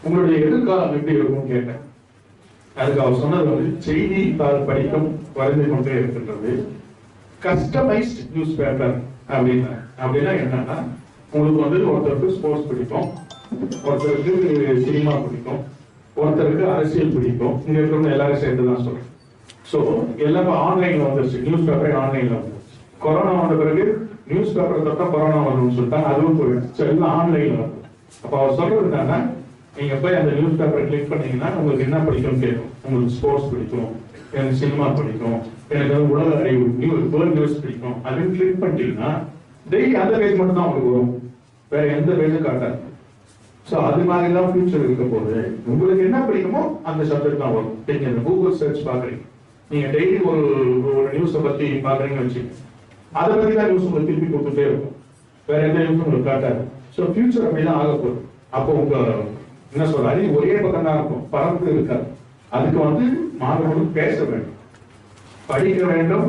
Speaker 2: உங்களுடைய எதிர்காலம் எப்படி இருக்கும்னு கேட்டேன். அதுக்கு அவர் சொன்னது வந்து செய்தித்தாள் படிக்கும் குறைந்து கொண்டே இருக்கின்றது. கஸ்டமைஸ்ட் நியூஸ் பேப்பர் அப்படின்னா என்னன்னா, உங்களுக்கு வந்து ஒருத்தருக்கு ஸ்போர்ட்ஸ் பிடிக்கும், ஒருத்தருக்கு சினிமா பிடிக்கும், ஒருத்தருக்கு அரசியல் பிடிக்கும். இங்க இருக்கிறவங்க எல்லாரும் சேர்ந்து தான் சொல்றேன். சோ எல்லாமே ஆன்லைன்ல வந்துருச்சு. நியூஸ் பேப்பரே ஆன்லைன்ல வந்துருச்சு. கொரோனா வந்த பிறகு நியூஸ் பேப்பர் தொட்டா கொரோனா வரும்னு சொல்லிட்டாங்க. அதுவும் போயிடுச்சு. எல்லாம் ஆன்லைன்ல வரும். அப்ப அவர் சொல்றது என்னன்னா, நீங்க போய் அந்த நியூஸ் பேப்பரை கிளிக் பண்ணீங்கன்னா உங்களுக்கு என்ன பிடிக்கும் கேட்கும். உங்களுக்கு ஸ்போர்ட்ஸ் பிடிக்கும், எனக்கு சினிமா பிடிக்கும், எனக்கு உலக அறிவு வேர்ல்ட் நியூஸ் பிடிக்கும். அப்படின்னு கிளிக் பண்ணிட்டீங்கன்னா டெய்லி அந்த பேஜ் மட்டும் தான் உங்களுக்கு வரும். வேற எந்த பேஜும் காட்டாது. சோ அது மாதிரி தான் ஃபியூச்சர் இருக்க போது. உங்களுக்கு என்ன பிடிக்குமோ அந்த சப்ஜெக்ட் தான் வரும். நீங்க கூகுள் சர்ச் பாக்குறீங்க, நீங்க டெய்லி ஒரு நியூஸை பத்தி பாக்குறீங்கன்னு வச்சுக்கோங்க, அதை பத்தி தான் நியூஸ் உங்களுக்கு திருப்பி கொடுத்துட்டே இருக்கும். வேற எந்த நியூஸும் உங்களுக்கு காட்டாது. சோ ஃபியூச்சர் அப்படிதான் ஆக போகுது. அப்போ உங்க என்ன சொல்ற அறிவு ஒரே பக்கம் தான் இருக்கும், பறந்து இருக்காது. அதுக்கு வந்து மாணவர்கள் பேச வேண்டும், படிக்க வேண்டும்,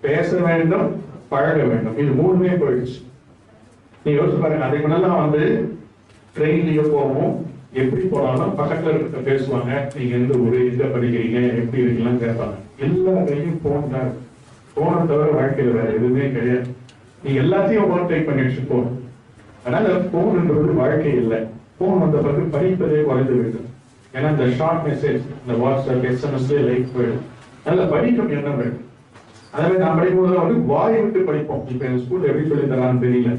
Speaker 2: பேச வேண்டும், பழக வேண்டும். இது 3மே போயிடுச்சு. நீ யோசிச்சு பாருங்க. அதுக்கு முன்னெல்லாம் வந்து ட்ரெயின்லயே போவோம், எப்படி போனாலும் பக்கத்துல இருக்க பேசுவாங்க, நீங்க எந்த ஊரு, எங்க படிக்கிறீங்க, எப்படி இருக்கீங்கன்னு கேட்பாங்க. எல்லா கையும் போன் தான். போனை தவிர வாழ்க்கையில வேற எதுவுமே கிடையாது. நீங்க எல்லாத்தையும் ஓவர் டேக் பண்ணி வச்சு போகணும். அதனால போன்ன்றது வாழ்க்கை இல்லை. போன் வந்த பிறகு படிப்பதே குறைந்து விடும். ஏன்னா இந்த ஷார்ட் மெசேஜ், இந்த வாட்ஸ்அப், SMS லைக் போயிடும். அதனால படிக்கும் எண்ணம் வேண்டும். அதே நான் படிக்கும்போது வந்து வாய் விட்டு படிப்போம். இப்ப எங்க ஸ்கூல் எப்படி சொல்லி தரான்னு தெரியல.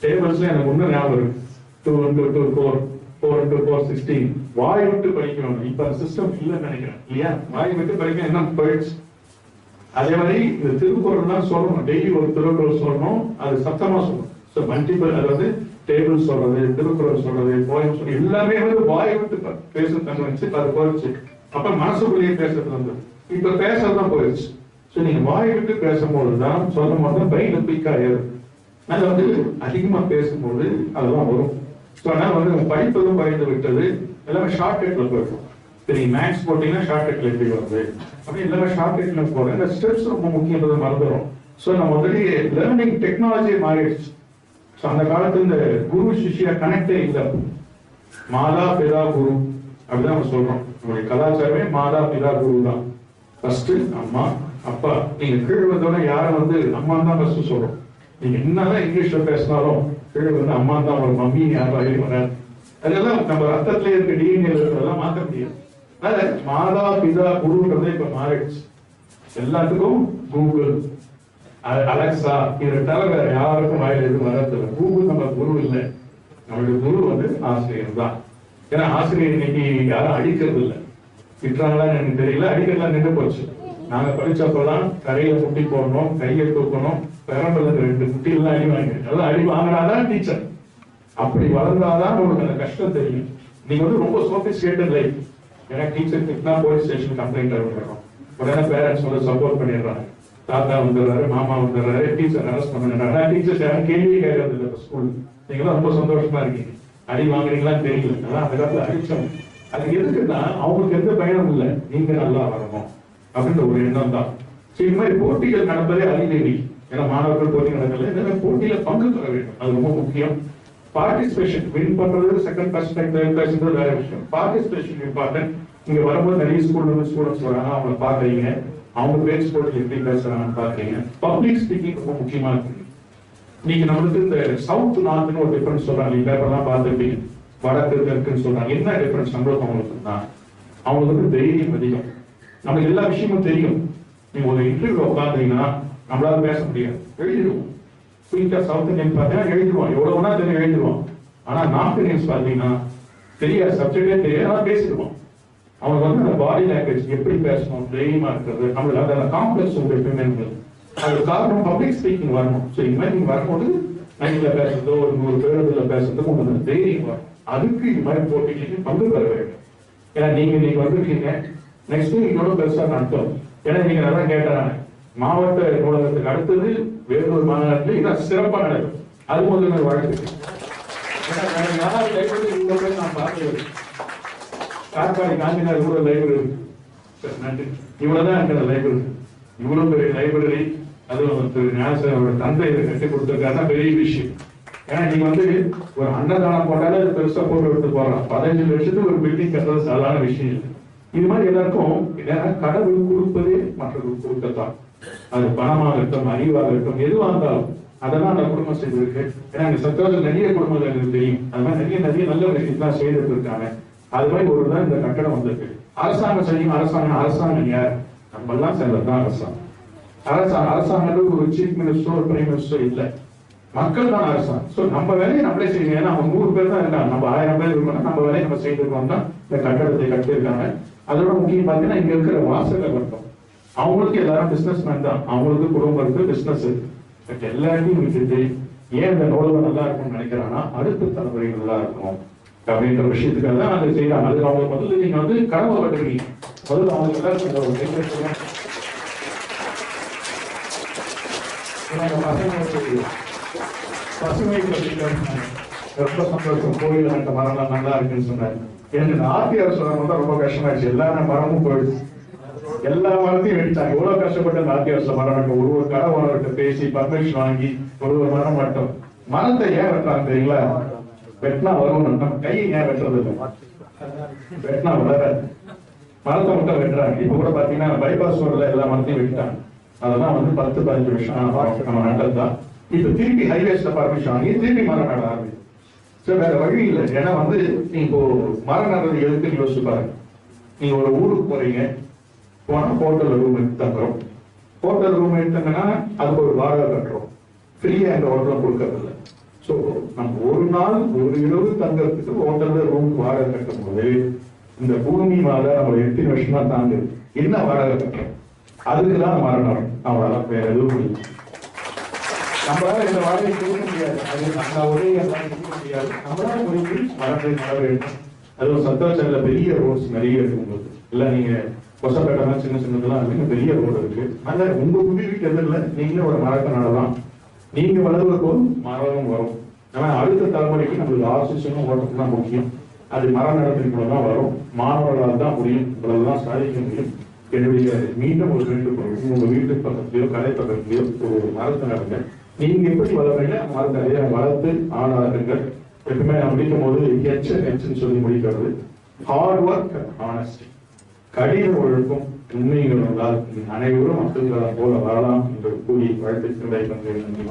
Speaker 2: டேபிள்ஸ்ல எனக்கு ஒண்ணு ஞாபகம் இருக்கு. 2 into 2 4, 4 into 4 16. வாய் விட்டு படிக்கணும். இப்ப சிஸ்டம் இல்லைன்னு நினைக்கிறேன் இல்லையா? வாய் விட்டு படிக்க என்ன போயிடுச்சு. அதே மாதிரி இந்த திருக்குறள் தான் சொல்லணும். டெய்லி ஒரு திருக்குறள் சொல்லணும். அது சத்தமா சொல்லணும். ஸோ மல்டிபிள், அதாவது டேபிள் சொல்றது, திருக்குறள் சொல்றது, போயம் சொல்றது எல்லாமே வந்து வாயை விட்டு பேச தந்துச்சு. அது போயிடுச்சு. அப்ப மனசுக்குள்ளேயே பேசுறது வந்து இப்ப பேசதான் போயிடுச்சு. ஸோ நீங்க வாயை விட்டு பேசும்போது தான் சொல்லும் போது தான் பிரெயின் குயிக்கா ஏறும். அது வந்து அதிகமா பேசும்போது அதெல்லாம் வரும். ஸோ அதனால வந்து படிப்பதும் பயந்து விட்டது. எல்லாமே ஷார்ட்கட்ல போயிடும். சரி, மேக்ஸ் போட்டீங்கன்னா ஷார்ட்கட்ல எப்படி வருது அப்படி எல்லாமே ஷார்ட்கட்ல போறேன். இந்த ஸ்டெப்ஸ் ரொம்ப முக்கியன்றதை மறந்துடும். ஸோ நம்ம வந்து லேர்னிங் டெக்னாலஜி மாறிடுச்சு. ஸோ அந்த காலத்துல இந்த குரு சிஷ்யா கனெக்டே இல்லை. மாதா பிதா குரு அப்படிதான் நம்ம சொல்றோம். நம்மளுடைய கலாச்சாரமே மாதா பிதா குரு தான். ஃபர்ஸ்ட் அம்மா அப்பா. நீங்க கீழ் வந்தோட யாரும் வந்து அம்மா தான் ஃபர்ஸ்ட் சொல்றோம். நீங்க என்னதான் இங்கிலீஷ்ல பேசினாலும் கீழே வந்து அம்மா தான் ஒரு மம்மி யாரும் அறிவு வராது. அதெல்லாம் நம்ம ரத்தத்திலே இருக்க டிஎன்ஏ இருக்கிறதெல்லாம் மாற்ற முடியாது. அதனால மாதா பிதா குருன்றதே இப்ப மாறிடுச்சு. எல்லாத்துக்கும் கூகுள், அலெக்சா இதை தவிர வேற யாருக்கும் வாயில எதுவும் வர்றதில்லை. கூகுள் நம்ம குரு இல்லை. நம்மளுடைய குரு வந்து ஆசிரியர் தான். ஏன்னா ஆசிரியர் இன்னைக்கு யாரும் அடிக்கிறது இல்லை. திட்டுறாங்களா எனக்கு தெரியல, அடிக்கிறதுலாம் நின்று போச்சு. நாங்க படிச்சப்பெல்லாம் கரையில முட்டி போடணும், கையை தூக்கணும், பெரம்பல 2 முட்டிலாம் அடி வாங்க, நல்லா அடி வாங்கினாதான் டீச்சர். அப்படி வளர்ந்தாதான் உங்களுக்கு அந்த கஷ்டம் தெரியும். நீங்க வந்து ரொம்ப சோபிஸ்டிகேட்டட் லைஃப். ஏன்னா டீச்சர் திட்டினா போலீஸ் ஸ்டேஷன் கம்ப்ளைண்ட் பண்ணுறோம். உடனே பேரண்ட்ஸ் வந்து சப்போர்ட் பண்ணிடுறாங்க. தாத்தா வந்துடுறாரு, மாமா வந்துடுறாரு, டீச்சர் அரெஸ்ட் பண்ணுறாங்க. டீச்சர்ஸ் யாரும் கேள்வியே கேட்கறது இல்லை. ஸ்கூல் நீங்களாம் ரொம்ப சந்தோஷமா இருக்கீங்க. அடி வாங்குறீங்களான்னு தெரியல. அதான் அந்த காலத்துல அடிச்சோம். அது எதுக்குன்னா அவங்களுக்கு எந்த பயனும் இல்லை, நீங்க நல்லா வரணும் அப்படின்ற ஒரு எண்ணம் தான். சரி, இந்த மாதிரி போட்டிகள் நடப்பதே அறிவியல். ஏன்னா மாணவர்கள் போட்டி நடக்கல, இந்த மாதிரி போட்டியில பங்கு பெற வேண்டும். அது ரொம்ப முக்கியம். பார்ட்டிசிபேஷன் வின் பண்றது second first time third class வேற விஷயம். Participation important. இங்க வரும்போது நிறைய ஸ்கூல்ல இருந்து ஸ்டூடெண்ட்ஸ் வராங்க, அவங்கள பாக்குறீங்க, அவங்க பேச்சு போட்டு எப்படி பேசுறாங்கன்னு பாக்குறீங்க. பப்ளிக் ஸ்பீக்கிங் ரொம்ப முக்கியமா இருக்கு. நீங்க நம்மளுக்கு இந்த சவுத் நார்த்னு ஒரு டிஃபரன்ஸ் சொல்றாங்க. நீங்க பேப்பர்லாம் பார்த்துருப்பீங்க. வடக்கு தெற்குன்னு சொல்றாங்க. என்ன டிஃபரன்ஸ் நம்மளுக்கு அவங்களுக்கு தான்? அவங்களுக்கு வந்து தைரியம் அதிகம். நமக்கு எல்லா விஷயமும் தெரியும். நீங்க ஒரு இன்டர்வியூ உட்காந்தீங்கன்னா நம்மளால பேச முடியாது, எழுதிடுவோம். குயிக்கா சவுத் இந்தியன் பார்த்தீங்கன்னா எழுதிடுவான், எவ்வளவுனா தெரியும் எழுதிடுவான். ஆனா நார்த் இந்தியன்ஸ் பார்த்தீங்கன்னா தெரியாது, சப்ஜெக்டே தெரியாது, ஆனா பேசிடுவான். அவங்க வந்து அந்த பாடி லாங்குவேஜ் எப்படி பேசணும், தைரியமா இருக்கிறது, நம்மளுக்கு அந்த காம்ப்ளெக்ஸ் உங்களுக்கு எப்பயுமே. அது காரணம் பப்ளிக் ஸ்பீக்கிங் வரணும். ஸோ இந்த மாதிரி நீங்க வரும்போது நைட்ல பேசுறதோ ஒரு 100 பேருந்துல பேசுறதுக்கு உங்களுக்கு தைரியம் வரும். அதுக்கு இந்த மாதிரி போட்டிகளுக்கு பங்கு பெற வேண்டும். ஏன்னா நீங்க வந்துருக்கீங்க, நெக்ஸ்ட் இன்னொரு பெருசா நடத்தும். ஏன்னா நீங்க நல்லா கேட்டாங்க, மாவட்ட நூலகத்துக்கு அடுத்தது வேறொரு மாநிலத்தில் இதான் சிறப்பா நடக்கும். அது முதல்ல வாழ்க்கை. நான் பார்த்தது காட்பாடி காந்திநகர் கூட லைப்ரரி. நன்றி. இவ்வளவுதான் இருக்கிற லைப்ரரி. இவ்வளவு பெரிய லைப்ரரி, அதுவும் ஞானசேகரோட தந்தை இதை கட்டி கொடுத்திருக்காருன்னா பெரிய விஷயம். ஏன்னா நீங்க வந்து ஒரு அன்னதானம் போட்டாலே அது பெருசா போட்டு விட்டு போறோம். 15 லட்சத்துக்கு ஒரு பில்டிங் கட்டுறது சாதாரண விஷயம் இல்லை. இது மாதிரி எல்லாருக்கும் கடவுள் கொடுப்பதே மற்றவர்கள் கொடுக்கத்தான். அது பணமாக இருக்கட்டும், அறிவாக இருக்கட்டும், எதுவாக இருந்தாலும் அதெல்லாம் அந்த குடும்பம் செய்திருக்கு. ஏன்னா இந்த சத்தோஷம் நிறைய குடும்பங்கள் எனக்கு தெரியும். அது மாதிரி நிறைய நல்ல விஷயத்தான் செய்துட்டு இருக்காங்க. அது மாதிரி ஒரு தான் இந்த கட்டடம் வந்திருக்கு. அரசாங்கம் செய்யும். அரசாங்கம் யார்? நம்ம எல்லாம் சேர்ந்ததுதான் அரசாங்கம். அரசாங்கம் ஒரு சீஃப் மினிஸ்டரோ ஒரு பிரைம் மினிஸ்டரோ இல்லை, மக்கள் தான் அரசாங்கம். ஸோ நம்ம வேலையை நம்மளே செய்யணும். ஏன்னா அவங்க 100 பேர் தான் இருக்காங்க, நம்ம 1000 பேர் இருக்கணும். நம்ம வேலையை நம்ம செய்திருக்கோம் தான் இந்த கட்டடத்தை கட்டியிருக்காங்க. அதோட முக்கியம் பார்த்தீங்கன்னா இங்க இருக்கிற வாசகர் வட்டம், அவங்களுக்கு எல்லாரும் பிசினஸ் மேன் தான். அவங்களுக்கு குடும்பம் இருக்கு, பிசினஸ் இருக்கு. பட் எல்லாத்தையும் விட்டுட்டு ஏன் இந்த நூலகம் நல்லா இருக்கும்னு நினைக்கிறாங்கன்னா அடுத்த தலைமுறை நல்லா இருக்கும் அப்படின்ற விஷயத்துக்காக தான் அதை செய்யறாங்க. அதுக்கு அவங்க முதல்ல நீங்க வந்து கடமை பட்டுருக்கீங்க. முதல்ல அவங்க எல்லாரும் பசுமை ரொம்ப சந்தோஷம். கோயில் அந்த மரம்லாம் நல்லா இருக்குன்னு சொன்னாரு. எனக்கு இந்த ஆர்டிஆர் சொல்லும் தான் ரொம்ப கஷ்டமாயிடுச்சு. எல்லா மரமும் போயிடுச்சு, எல்லா மரத்தையும் வெடிச்சாங்க. எவ்வளவு கஷ்டப்பட்டு அந்த ஆர்டிஆர்ஸ்ல மரம் நட்டும். ஒரு கடை ஓனர்கிட்ட பேசி பர்மிஷன் வாங்கி ஒரு மரம் நட்டும். மரத்தை ஏன் வெட்டுறாங்க தெரியுங்களா? வெட்டினா வரும், நம்ம கையை ஏன் வெட்டுறது இல்லை? வெட்டினா வளராது. மரத்தை மட்டும் வெட்டுறாங்க. இப்ப கூட பாத்தீங்கன்னா பைபாஸ் ரோட்ல எல்லா மரத்தையும் வெட்டிட்டாங்க. அதெல்லாம் வந்து 10-15 வருஷம் நம்ம நட்டதுதான். இப்ப திருப்பி ஹைவேஸ்ல பர்மிஷன் வாங்கி திருப்பி மரம் நட ஆரம்பிச்சு. வேற வழி இல்லை. ஏன்னா வந்து இப்போ மரம் நடுறது எதுக்குன்னு யோசிச்சு பாருங்க. நீங்க ஒரு ஊருக்கு போறீங்க, போனா ஹோட்டல் ரூம் எடுத்து தங்குறோம். ஹோட்டல் ரூம் எடுத்தங்கன்னா அதுக்கு ஒரு வாடகை கட்டுறோம். ஃப்ரீயா எங்க ஹோட்டலும் கொடுக்கறது இல்லை. ஸோ நம்ம ஒரு நாள் ஒரு இரவு தங்கறதுக்கு ஹோட்டல்ல ரூம் வாடகை கட்டும் போது இந்த பூமி வாடகை நம்ம 8 வருஷமா தாங்க என்ன வாடகை கட்டுறோம்? அதுக்குதான் மரம் நடும். அவ்வளவுதான், வேற எதுவும் இல்லை. நம்மளால இந்த வாழ்வை கொடுக்க முடியாது, அது அந்த உதவி கொடுக்க முடியாது. நம்மளால முடிவு மரத்தை நட வேண்டும். அது ஒரு சத்தாச்சாரில் பெரிய ரோட்ஸ் நிறைய இருக்கு உங்களுக்கு. இல்லை நீங்க கொசப்பேட்டெல்லாம் சின்ன சின்னதெல்லாம் இருக்கு, பெரிய ரோடு இருக்கு. அதனால உங்க வீட்டுக்கு எதிரில் நீங்களே ஒரு மரத்தை நடலாம். நீங்க வளர்வது போது மரம் வரும். ஆனா அடுத்த தலைமுறைக்கு நம்மளுக்கு ஆக்சிஜனும் ஓட்டத்துக்கு தான் முக்கியம். அது மர நடத்தின் மூலம் தான் வரும். மாணவர்களால் தான் முடியும், இவ்வளவுதான் சாதிக்க முடியும். என்னுடைய மீண்டும் ஒரு வேண்டுகோள், உங்க வீட்டு பக்கத்துலயோ கடை பக்கத்துலயோ ஒரு மரத்தை நடங்க. நீங்க எப்படி வளர்றீங்க மரத்தை நிறைய வளர்த்து ஆளாருங்கள். எப்பவுமே நான் முடிக்கும் போது ஹெச்ன்னு சொல்லி முடிக்கிறது. ஹார்ட் ஒர்க், ஆனஸ்டி, கடின ஒழுக்கம், உண்மைகள் இருந்தால் அனைவரும் அப்துல்கலாம் போல வரலாம் என்று கூறி வாழ்த்து நன்றி.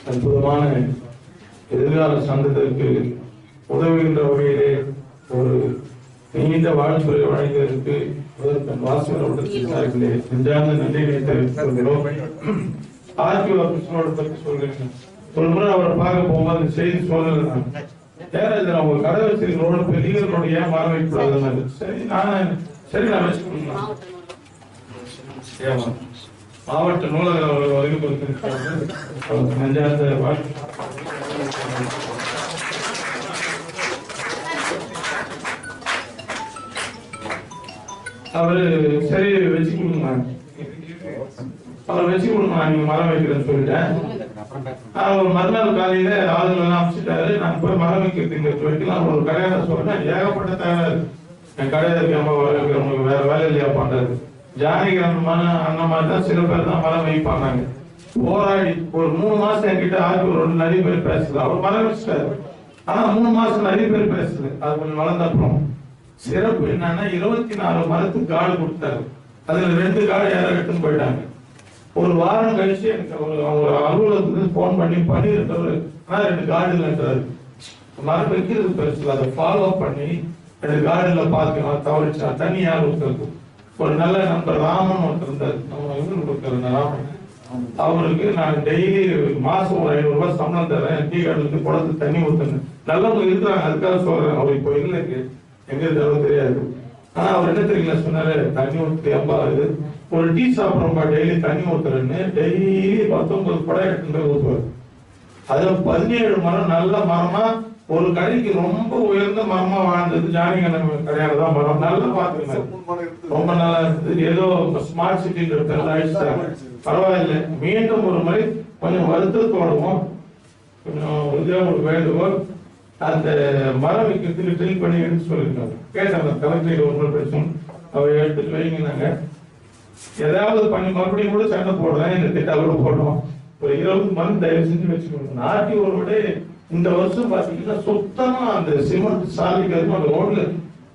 Speaker 2: அற்புதமான எதிர்கால சந்தத்திற்கு உதவுகின்ற வகையிலே ஒரு நீண்ட வாழ்த்துறை வழங்கியதற்கு வாசகர்களே நெஞ்சார்ந்த நன்றிகளை தெரிவித்துக் கொள்கிறோம். ஆர்கியூ ஆபீஸரோட பற்றி சொல்கிறேன். ஒரு முறை அவரை பார்க்க போகும்போது செய்தி சொல்லலாம், நேரம் அவங்க கடை வச்சிருக்கிறோட பெரிய ரோடு ஏன் மாற வைக்கக்கூடாது. சரி நான் வச்சுக்கணும். மாவட்ட நூலக வருகை கொடுத்திருக்கிறார்கள். நெஞ்சார்ந்த வாழ்த்து. அவரு சரி வச்சு கொடுங்க, அவர் வச்சு கொடுங்க, நீங்க மரம் வைக்கிறேன்னு சொல்லிட்டேன். அவர் மறுநாள் காலையில ஆளுநர் எல்லாம் அமைச்சிட்டாரு. நான் போய் மரம் வைக்கிறதுக்கு வைக்கலாம் ஒரு கடையில சொல்றேன். ஏகப்பட்ட தேவை என் கடையில இருக்க வைக்கிறவங்களுக்கு வேற வேலை இல்லையா பண்றது. ஜானகிராமமான அந்த மாதிரி தான் சில பேர் தான் மரம் வைப்பாங்க. போராடி ஒரு 3 மாசம் என்கிட்ட ஆர்வம் நிறைய பேர் பேசல. அவர் மரம் வச்சுட்டாரு. ஆனா 3 மாசம் நிறைய பேர் பேசல. அது கொஞ்சம் வளர்ந்தப்புறம் சிறப்பு என்னன்னா 24 மரத்துக்கு காடு கொடுத்தாரு. அதுல 2 காடு யாரோ எடுத்துன்னு போயிட்டாங்க. ஒரு வாரம் கழிச்சு எனக்கு அவங்க அலுவலகத்துக்கு போன் பண்ணி பண்ணிருக்காரு. ஆனா 2 காடு இல்லைன்றாரு. மரம் வைக்கிறது பெருசு, அதை ஃபாலோ பண்ணி 2 காடுல பார்க்கலாம் தவறிச்சா தண்ணி யார் ஊத்துறது. ஒரு நல்ல நண்பர் ராமன் ஒருத்தர் இருந்தார், நம்ம இவங்க கொடுக்குற ராமன். அவருக்கு நான் டெய்லி மாசம் ஒரு 500 ரூபாய் சம்பளம் தரேன். டீ கார்டுக்கு குளத்து தண்ணி ஊத்துறேன். நல்லவங்க இருக்கிறாங்க, அதுக்காக சொல்றேன். அவர் இப்போ இல்லை, எங்க இருக்காலும் தெரியாது. ஆனா அவர் என்ன தெரியல சொன்னாரு, தண்ணி ஊற்றி அம்பாது ஒரு டீ சாப்பிட்றோம்பா டெய்லி தண்ணி ஊத்துறேன்னு டெய்லி 19 படம் எடுத்துட்டு போய் ஊத்துவார். அதுல 17 மரம் நல்ல மரமா, ஒரு கடைக்கு ரொம்ப உயர்ந்த மரமா வாழ்ந்தது ஜானகிராமன் கடையால தான் மரம். நல்லா பாத்துருந்தாரு, ரொம்ப நல்லா இருந்தது. ஏதோ ஸ்மார்ட் சிட்டின்ற ஆயிடுச்சாங்க, பரவாயில்லை. மீண்டும் ஒரு முறை கொஞ்சம் வருத்தத்தோடவும் கொஞ்சம் ஒரு வேண்டுகோள், அந்த மரம் வைக்கிறதுக்கு ட்ரில் பண்ணி எடுத்து சொல்லியிருக்காங்க. கேட்டாங்க கலெக்டர் ஒரு முறை பேசணும், அவர் எடுத்துட்டு வைங்க. ஏதாவது பண்ணி மறுபடியும் கூட சண்டை போடுறேன், இந்த திட்டம் கூட போடுறோம். ஒரு 20 மரம் தயவு செஞ்சு வச்சுக்கணும். நாட்டி ஒரு விட இந்த வருஷம் பாத்தீங்கன்னா சுத்தமா அந்த சிமெண்ட் சாலைக்கு அந்த ரோட்ல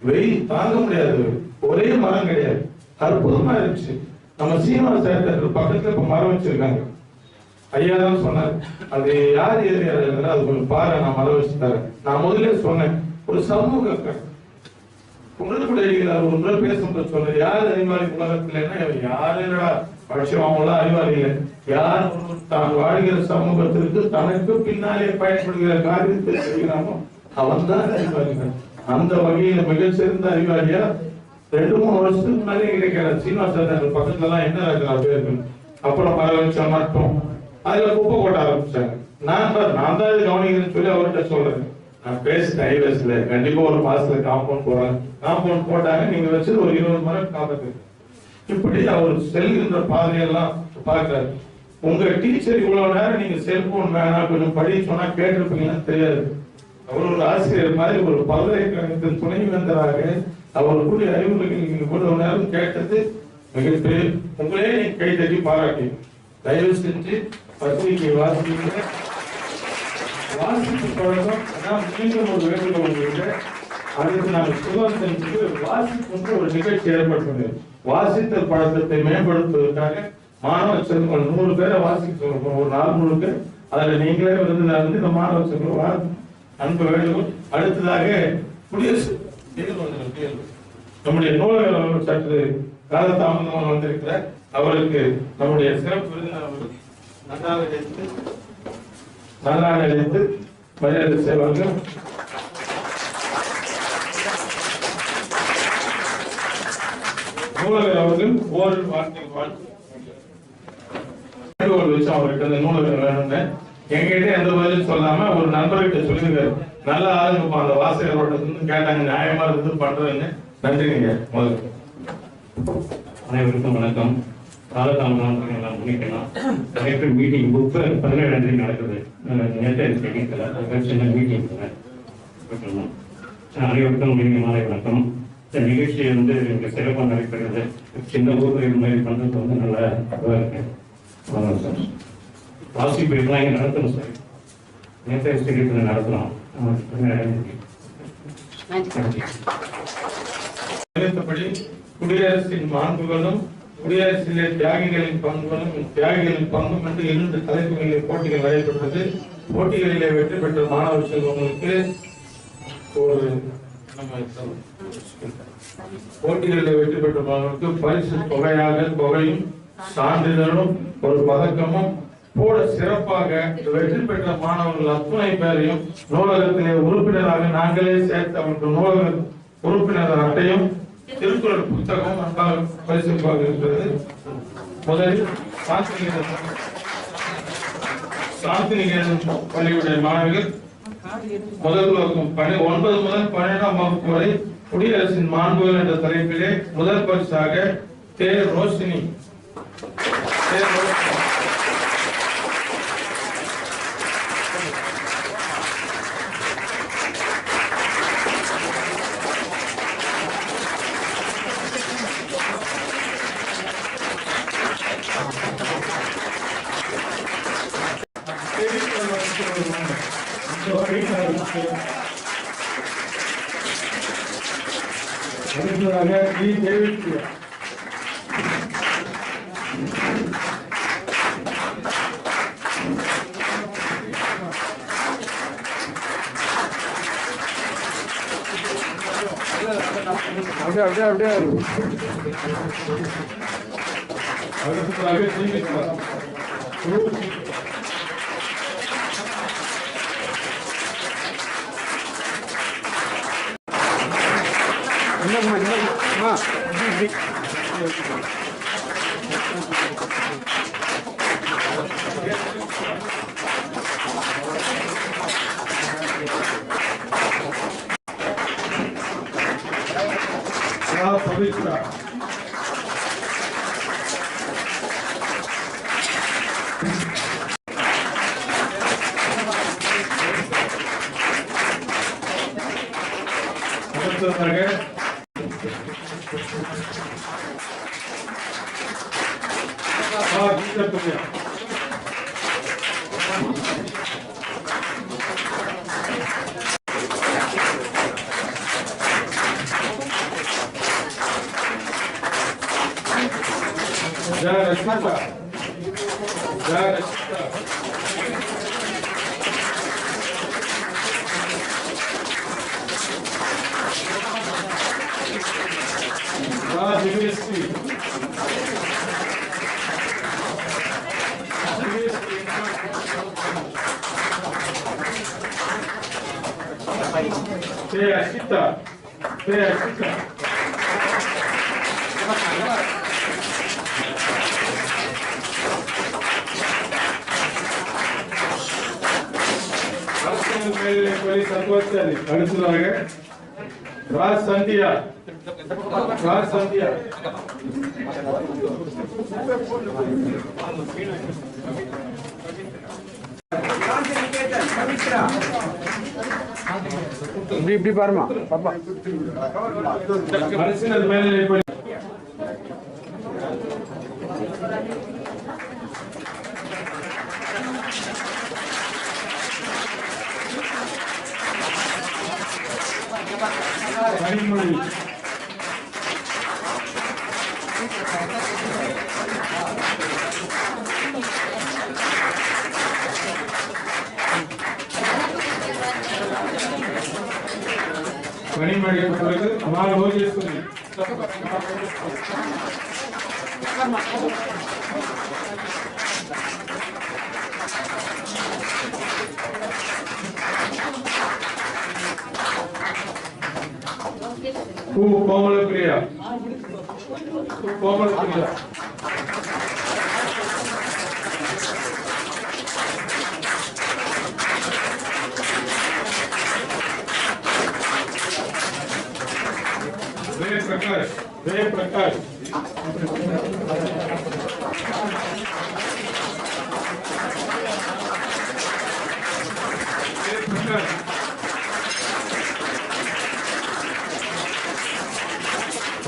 Speaker 2: வெயில் தாங்க முடியாது. ஒரே மரம் கிடையாது, அற்புதமா இருந்துச்சு. நம்ம சீனிவாச தேட்டர் பக்கத்துல இப்ப மரம் வச்சிருக்காங்க. ஐயா தான் சொன்னார், அது யார் ஏரியா அது கொஞ்சம் பாரு, நான் மரம் வச்சு தரேன். நான் முதல்ல சொன்னேன், ஒரு சமூக உணர்வுடையார் ஒன்று பேசும்போது சொன்னார், யார் அறிவாளி உலகத்துல யாருடா பட்சம் அவங்களாம் அறிவாளி இல்லை. யார் தான் வாழ்கிற சமூகத்திற்கு தனக்கு பின்னாலே பயன்படுகிற காரியத்தை செய்கிறானோ அவன் தான் அறிவாளிகள். அந்த வகையில மிகச்சிறந்த அறிவாளியா 2-3 வருஷத்துக்கு முன்னாலே கிடைக்கிற சீனிவாசன் பக்கத்துல எல்லாம் என்ன பேருக்கு அப்புறம் மர வச்ச மட்டும் அதுல குப்பை கொட்ட ஆரம்பிச்சாங்க. நான் தான் இது கவனிக்கிறேன்னு சொல்லி அவர்கிட்ட சொல்றேன். நான் பேசிட்டேன் ஐவேஸ்ல, கண்டிப்பா ஒரு மாசத்துல காம்பவுண்ட் போறாங்க. காம்பவுண்ட் போட்டாங்க, நீங்க வச்சது ஒரு 20 மரம் காப்பது. இப்படி அவர் செல்கின்ற பாதையெல்லாம் பார்க்கிறாரு. உங்க டீச்சர் இவ்வளவு நேரம் நீங்க செல்போன் வேணாம் கொஞ்சம் படி சொன்னா கேட்டிருப்பீங்கன்னு தெரியாது. அவர் ஒரு ஆசிரியர் மாதிரி ஒரு பல்கலைக்கழகத்தின் துணைவேந்தராக அவருக்குரிய அறிவுரைகள் நீங்க இவ்வளவு நேரம் கேட்டது மிகப்பெரிய, உங்களே நீங்க கை தட்டி பாராட்டி. தயவு செஞ்சு பத்திரிகை வாசிக்க வாசிப்பு பழக்கம். அதான் மீண்டும் ஒரு வேண்டுகோள். அதுக்கு நாங்கள் சுகாதாரத்துக்கு வாசிப்பு ஒரு நிகழ்ச்சி ஏற்படுத்துவது. வாசித்தல் பழக்கத்தை மேம்படுத்துவதற்காக மாணவ செல்வங்கள் 100 பேரை வாசிக்க சொல்றோம், ஒரு 400 பேர். அதுல நீங்களே வந்து இந்த மாணவ செல்வங்கள் அன்பு வேண்டுகோள். அடுத்ததாக குடியரசு நம்முடைய நூலக சற்று காலதாமதமாக வந்திருக்கிறார். அவருக்கு நம்முடைய சிறப்பு விருந்தினர் நல்லா அழைத்து மரியாதை செய்வார்கள். நூலகர் அவர்கள் ஓர் வார்த்தை வாழ்த்து வச்சு அவர்கிட்ட இந்த நூலகர் வேணும்னு எங்கிட்ட எந்த பதிலும் சொல்லாம ஒரு நண்பர்கிட்ட சொல்லிருக்காரு. நல்ல ஆளுங்க அந்த வாசகரோட கேட்டாங்க, நியாயமா இருந்து பண்றேன்னு. நன்றிங்க. முதல்ல
Speaker 5: அனைவருக்கும் வணக்கம். காலதாமதம் முன்னிக்கலாம். கலெக்டர் மீட்டிங் புக் 17ஆம் தேதி நடக்குது. நேற்று தெரிவிக்கல, சின்ன மீட்டிங் அனைவருக்கும் இனிய மாலை வணக்கம். இந்த நிகழ்ச்சியை இங்கே சிறப்பாக நடைபெறுகிறது. சின்ன ஊரில் இது மாதிரி பண்ணுறது நல்ல இதுவாக இருக்கு. சார் வாசிப்பு இதெல்லாம் இங்கே நடத்தணும் சார். நேற்று ஸ்டேடியத்தில் நடத்தலாம்.
Speaker 2: குடியரசின் மாண்புகளும் குடியரசிலே தியாகிகளின் பங்குகளும் தியாகிகளின் பங்கும் என்று 2 தலைப்புகளிலே போட்டிகள் நடைபெற்றது. போட்டிகளிலே வெற்றி பெற்ற மாணவ செல்வங்களுக்கு போட்டிகளில் வெற்றி பெற்ற மாணவர்களுக்கு பரிசு தொகையும் சான்றிதழும் ஒரு பதக்கமும் கூட சிறப்பாக வெற்றி பெற்ற மாணவர்கள் அத்துணை பேரையும் நூலகத்திலே உறுப்பினராக நாங்களே சேர்த்து அவர்கள் நூலக உறுப்பினர் அட்டையும் திருக்குறள் புத்தகம் நன்றாக பரிசீலிப்பாக இருக்கிறது. முதலில் சாந்திநிகேதன் பள்ளியுடைய மாணவிகள் முதல் வகுப்பு 9 முதல் 12ஆம் வகுப்பு வரை குடியரசின் மாண்புகள் என்ற தலைப்பிலே முதல் பரிசாக தே ரோஷினி அடுத்ததாக ராஜ் சந்தியா
Speaker 6: இப்படி பாருமா பாப்பா
Speaker 2: அரசியல் மேல்நிலைப்பள்ளி கனிமொழி கனிமொழி அவர்கள் அம்மா ஓகேஸ்வரி கோமலப்பிரியா கோமலத்துக்கு பிரகாஷ்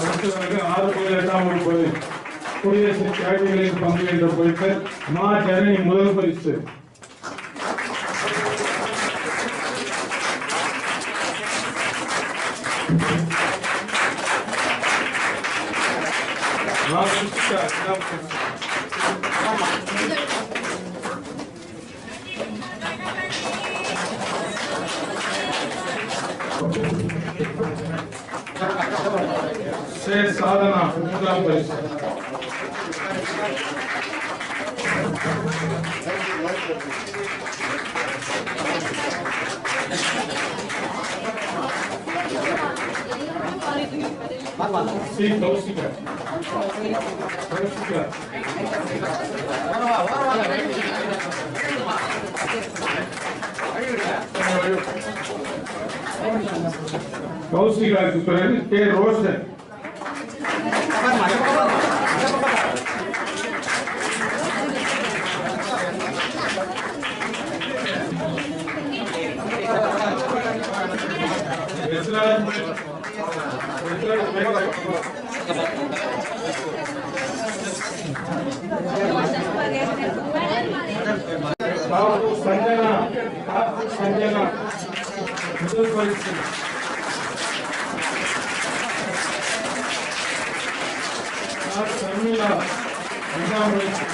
Speaker 2: அடுத்ததாக 6.8ஆம் வகுப்பு குடியரசு தியாகிகளின் பங்கு என்ற பொருட்கள் மா ஜனனி முதல் பரிசு. சாதனா மூன்றாம் பரிசு. சி கௌசிகா கௌசிகாவுக்கு பிறகு கே ரோஷன். संजना முதல் பரிசு. சர்மிளா இரண்டாம் பரிசு.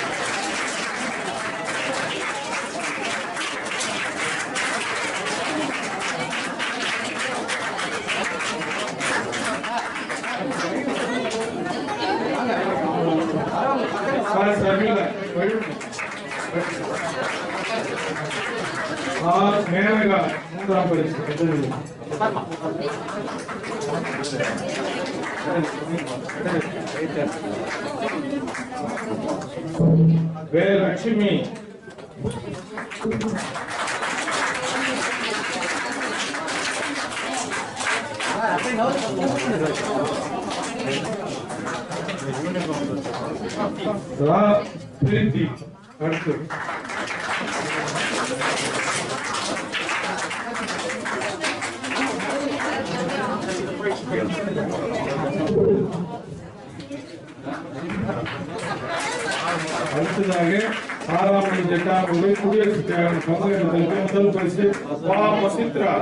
Speaker 2: மேனகா மூன்றாம் பரிசு. லட்சுமி பிரீத்தி. அடுத்து அடுத்ததாக 6ஆம் மற்றும் 8ஆம் வகுப்பு குடியரசு தியாகிகள் பங்கேற்றதற்கு முதல் பரிசு வா மசித்ரா.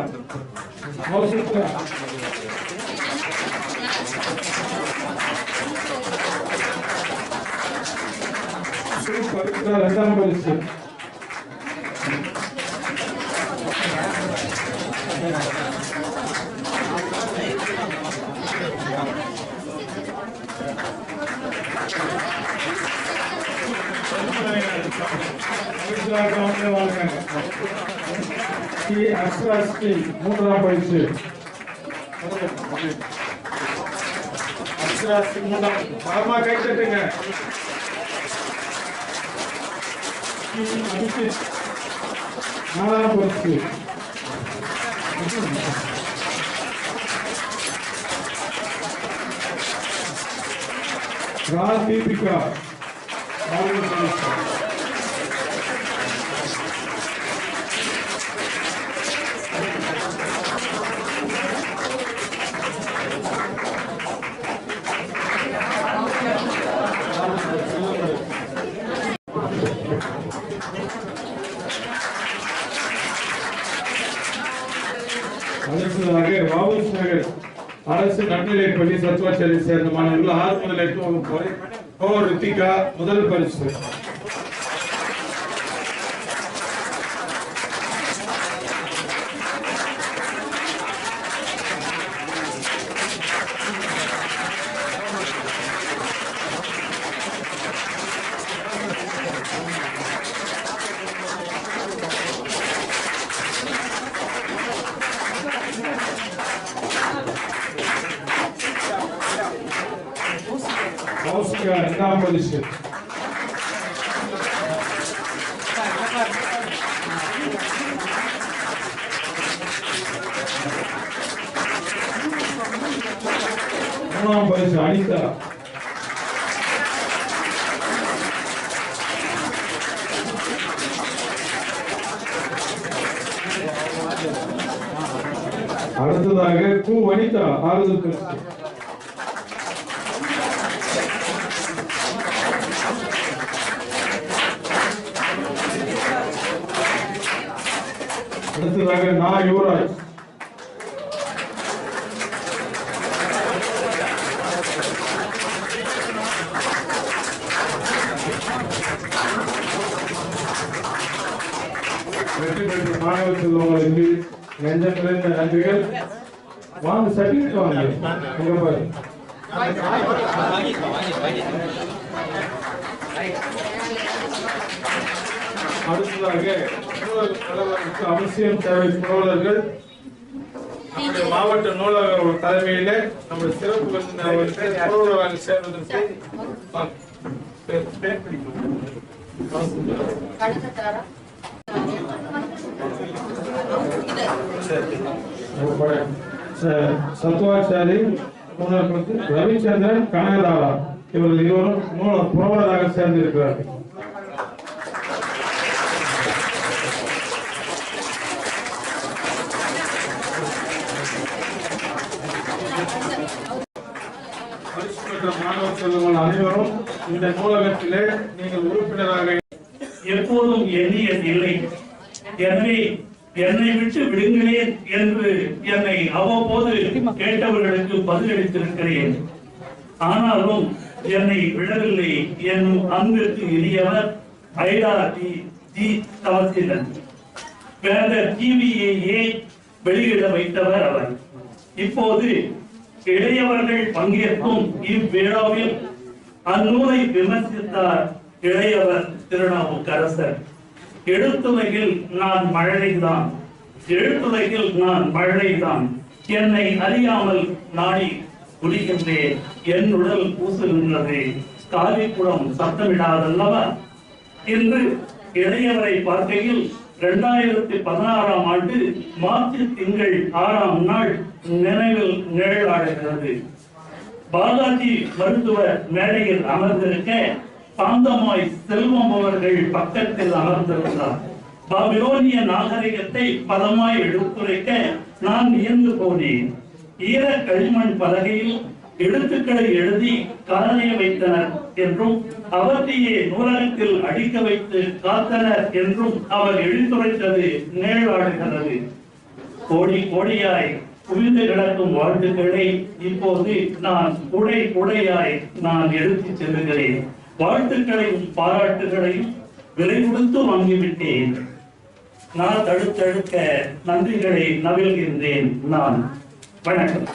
Speaker 2: இரண்டாம் பரிசு. மூன்றாம் பரிசு. பாமா கை தட்டுங்க. நாலாம் பரிசு. தீபிகா நாலாம் பரிசு. அடுத்ததாக வாபஸ் நகர் அரசு நடுநிலைப்பள்ளி சத்துவாச்சாரியை சேர்ந்த மாணவர்கள் 6 முதல் 8 வகுப்பு வரை ரித்திகா முதல் பரிசு. இரண்டாம் பரிசு மூணாம் பரிசு அனிதா அடுத்ததாக கு வனிதா ஆறுதல் பரிசு அடுத்ததாக நா யுவராஜ் வெற்றி பெற்ற மாணவ செல்வங்களுக்கு நெஞ்சம் நிறைந்த நன்றிகள். வாங்க சர்டிபிகேட் வாங்க எங்க பாரு அடுத்ததாக தலைவருக்கு அவசியம் தேவை புரவலர்கள் நம்முடைய மாவட்ட நூலகர் தலைமையில நம்ம சிறப்பு புரவலராக சேர்வதற்கு சத்துவாச்சாரி ரவிச்சந்திரன் கனகதாரா இவர்கள் இருவரும் புரவலராக சேர்ந்திருக்கிறார்கள். மாணவ செல்வங்கள் அனைவரும் இந்த நூலகத்திலே நீங்கள் உறுப்பினராக
Speaker 7: எப்போதும் எண்ணியது இல்லை. எனவே என்னை விட்டு விடுங்களேன் என்று என்னை அவ்வப்போது கேட்டவர்களுக்கு பதிலளித்திருக்கிறேன். ஆனாலும் என்னை விடவில்லை என்னும் அன்பிற்கு இனியவர் ஐடாடி தவசிலன் வேத டிவியை வெளியிட வைத்தவர் அவர். இப்போது இளையவர்கள் பங்கேற்கும் இவ்விழாவில் அந்நூலை விமர்சித்தார் இளையவர் திருநாவுக்கரசர். எழுத்துலகில் நான் மழலைதான், எழுத்துலகில் நான் மழலைதான், என்னை அறியாமல் நாடி குடிக்கின்றேன், என் உடல் பூசுகின்றது, காவிக்குளம் சத்தமிடாதல்லவா. இன்று இளையவரை பார்க்கையில் 2016ஆம் ஆண்டு மார்ச் திங்கள் 6ஆம் நாள் நினைவில் நிழலாடுகிறது. பாலாஜி மருத்துவர் மேடையில் அமர்ந்திருக்க சாந்தமாய் செல்வம் அவர்கள் பக்கத்தில் அமர்ந்திருந்தார். பாபிலோனிய நாகரிகத்தை பலமாய் எடுத்துரைக்க நான் வியந்து போனேன். ஈர களிமண் பலகையில் எழுத்துக்களை எழுதி காலனைய வைத்தனர் என்றும் அவற்றையே நூலகத்தில் அடிக்க வைத்து காத்தனர் என்றும் அவர் எழுத்துரைத்தது நிழலாடுகிறது. கோடி கோடியாய் குவிந்து கிடக்கும் வாழ்த்துக்களை இப்போது நான் குடையாய் நான் எடுத்துச் செல்லுகிறேன். வாழ்த்துக்களையும் பாராட்டுகளையும் விலை கொடுத்து வாங்கிவிட்டேன். நான் தடுத்தடுக்க நன்றிகளை நவில்கின்றேன். நான் வணக்கம்.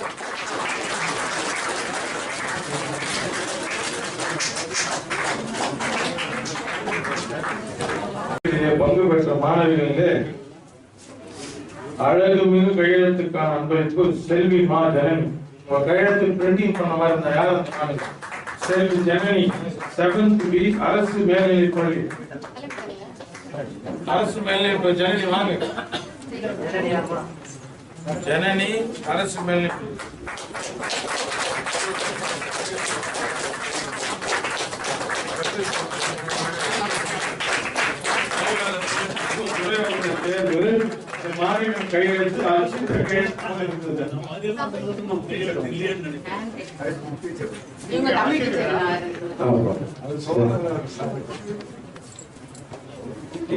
Speaker 2: பங்கு பெற்ற மாணவிகளிலே அழகுமிகு கையெழுத்துக்கான அன்பளிப்பு செல்வி மா ஜனனி. உங்க கையெழுத்து பிரிண்டிங் பண்ண மாதிரி இருந்தா யாரும் செல்வி ஜனனி 7th B அரசு மேல்நிலைப் பள்ளி. அரசு மேல்நிலைப் ஜனனி வாங்க. ஜனனி அரசு மேல்நிலைப் கையெழுத்து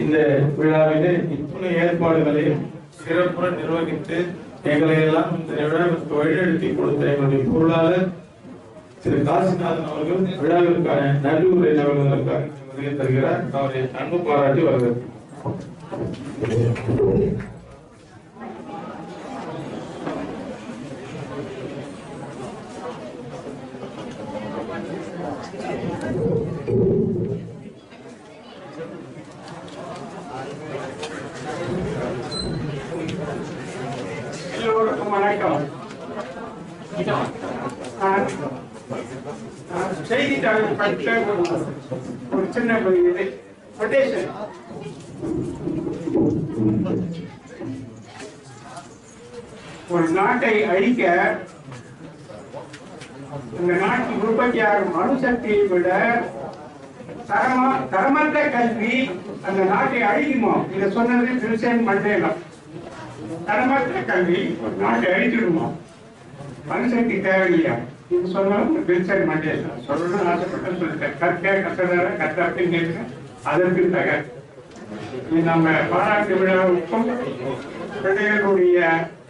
Speaker 2: இந்த விழாவிலே இத்துணை ஏற்பாடுகளையும் சிறப்புற நிர்வகித்து எங்களை எல்லாம் இந்த விழாவிற்கு வழிநடத்தி கொடுத்த எங்களுடைய பொருளாளர் திரு காசிநாதன் அவர்கள் விழாவிற்கான நடுவுரை நல்குவதற்காக வருகை தருகிறார். அவரை அன்பு பாராட்டி வருகிறார்.
Speaker 8: எல்லோருக்கும் வணக்கம். செய்தித்தாள் படித்த ஒரு சின்ன இது கொட்டேஷன். ஒரு நாட்டை அழிக்க இந்த நாட்டில் உற்பத்தியாகும் அணுசக்தியை விட தரமற்ற கல்வி அந்த நாட்டை அழிக்குமோ? இதை சொன்னது வில்சன் மண்டேலா. தரமற்ற கல்வி ஒரு நாட்டை அழிச்சிடுமோ? அணுசக்தி தேவையில்லையா? இது சொன்னாலும் வில்சன் மண்டேலா. சொல்லணும்னு ஆசைப்பட்ட சொல்லிட்டேன். கற்க கற்றதார கற்றாப்பின் அதற்கு தக நம்ம பாராட்டு விழாவுக்கும் பிள்ளைகளுடைய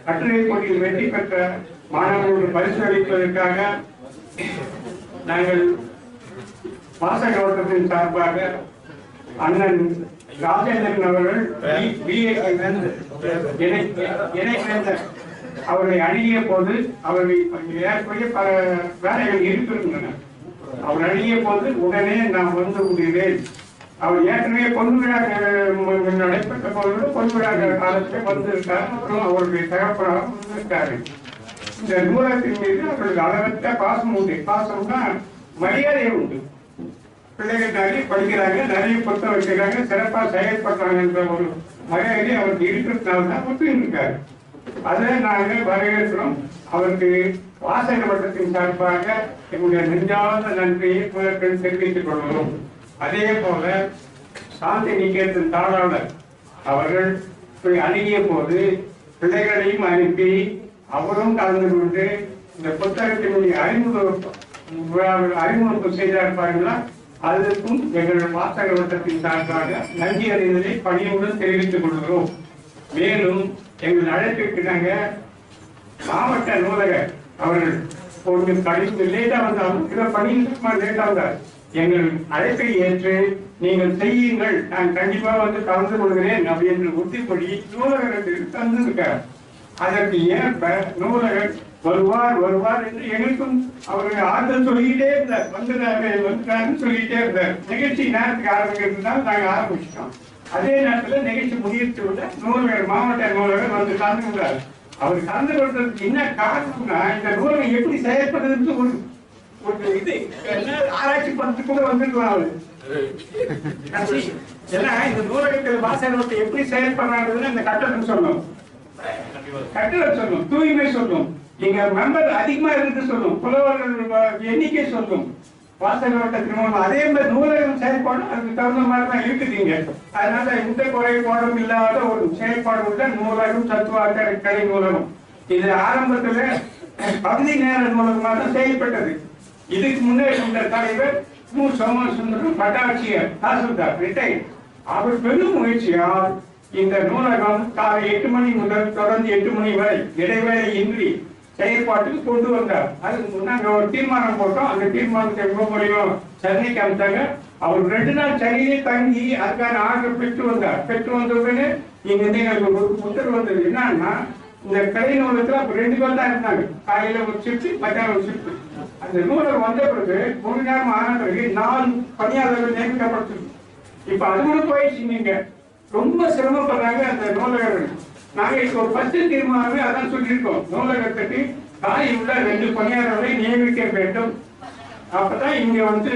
Speaker 8: கட்டுரை போட்டியில் வெற்றி பெற்ற மாணவர்களுக்கு பரிசு அளிப்பதற்காக நாங்கள் வாசக வட்டத்தின் சார்பாக அண்ணன் ராஜேந்திரன் அவர்கள் இணைவேந்தர் அவர்களை அணுகிய போது அவர்கள் ஏற்படைய பல வேலைகள் இருக்கின்றன. அவர் அணுகிய போது உடனே நான் வந்து முடிவேன். அவர் ஏற்கனவே பொன் விழா நடைபெற்ற போது பொன் விழா காலத்தில் வந்திருக்கார். அப்புறம் அவருடைய தகப்பனாக வந்திருக்காரு. இந்த நூலகத்தின் மீது அவர்களுக்கு அளவற்ற பாசம் உண்டு. பாசம்னா மரியாதை உண்டு. பிள்ளைகள் நிறைய படிக்கிறாங்க, நிறைய புத்தகம் வைக்கிறாங்க, சிறப்பாக செயல்படுறாங்க என்ற ஒரு மரியாதை அவருக்கு இருக்கிறதுனால தான் ஒத்துக்கிட்டு இருக்காரு. அதை நாங்கள் வரவேற்கிறோம். அவருக்கு வாசக வட்டத்தின் சார்பாக எங்களுடைய நெஞ்சார்ந்த நன்றியை முதற்கண் தெரிவித்துக் கொள்கிறோம். அதே போல சாந்தி நிகேதன் தாளாளர் அவர்கள் அணுகிய போது பிள்ளைகளையும் அனுப்பி அவரும் கலந்து கொண்டு இந்த புத்தகத்தினுடைய அறிமுகம் செய்திருப்பார்களா? அதற்கும் எங்கள் வாசக வட்டத்தின் சார்பாக நன்றி அறிந்ததை பணியுடன் தெரிவித்துக் கொள்கிறோம். மேலும் எங்கள் அழைப்பிற்கு நாங்கள் மாவட்ட நூலகர் அவர்கள் கொஞ்சம் கடிந்து லேட்டா வந்தாலும் சில பணியில் லேட்டா வந்தார். எங்கள் அழைப்பை ஏற்று நீங்கள் செய்யுங்கள், நான் கண்டிப்பாக வந்து கலந்து கொள்கிறேன் அப்படின்னு உறுதிப்படி நூலகருக்கு தந்திருக்கார். அதற்கு ஏற்ப நூலகர் வருவார் என்று எங்களுக்கும் அவர்கள் ஆறுதல் சொல்லிக்கிட்டே இருந்தார். வந்துட்டாருன்னு சொல்லிக்கிட்டே இருந்தார். நிகழ்ச்சி நேரத்துக்கு ஆரம்பிக்கிறதுனால நாங்கள் ஆரம்பிச்சிட்டோம். அதே நேரத்தில் நிகழ்ச்சி முடித்து விட நூலகர் மாவட்ட நூலகர் வந்து கலந்து கொண்டார். அவர் கலந்து கொள்றதுக்கு என்ன காரணம்னா, இந்த நூலகம் எப்படி செயல்படுறதுன்னு ஒரு இது ஆராய்ச்சி பண்றதுக்கு கூட வந்துருக்கலாம் அவரு. ஏன்னா இந்த நூலகத்தில் வாசகத்தை எப்படி செயல்படுறாங்கிறது இந்த கட்டணம் சொல்லும், கட்டணம் சொல்லும், தூய்மை சொல்லும், இங்க மெம்பர் அதிகமா இருந்து சொல்லும், புலவர்கள் எண்ணிக்கை சொல்லும், வாசக வட்டத்தின் அதே மாதிரி நூலகம் செயல்பாடு அதுக்கு தகுந்த மாதிரி தான் இருக்குதுங்க. அதனால எந்த குறைபாடும் இல்லாத ஒரு செயல்பாடு உள்ள நூலகம் தத்துவாக்க கடை நூலகம். இது ஆரம்பத்துல பகுதி நேர நூலகமாக தான் செயல்பட்டது. இதுக்கு முன்னாடி இந்த தலைவர் மு. சோமசுந்தரம் பட்டாட்சியர் தாசில்தார் ரிட்டையர்ட். அவர் பெரும் முயற்சியால் இந்த நூலகம் காலை 8 மணி முதல் தொடர்ந்து 8 மணி வரை இடைவேளை இன்றி செயல்பாட்டுக்கு கொண்டு வந்தார். அது நாங்க ஒரு தீர்மானம் போட்டோம். அந்த தீர்மானத்தை மூலியம் சென்னைக்கு அமைத்தாங்க. அவர் 2 நாள் சென்னையிலே தங்கி அதுக்கான ஆர்டர் பெற்று வந்தார். பெற்று வந்த உடனே இங்க ஒரு உத்தரவு வந்தது. என்னன்னா, இந்த கடை நூலகத்துல அப்ப 2 பேர் தான் இருந்தாங்க. காலையில ஒரு ஷிப்ட், மத்தியானம் ஒரு ஷிப்ட். அந்த நூலகம் வந்த பிறகு 3 நேரம் ஆன பிறகு 4 பணியாளர்கள் நியமிக்கப்பட்டது. இப்ப அது கூட போயிடுச்சு. நீங்க ரொம்ப சிரமப்படுறாங்க அந்த நூலகர்கள். நாங்க இப்போ ஒரு 10 தீர்மானமே அதான் சொல்லியிருக்கோம். நூலகத்துக்கு காலை உள்ள 2 பணியாளர்களை நியமிக்க வேண்டும். அப்பதான் இங்க வந்து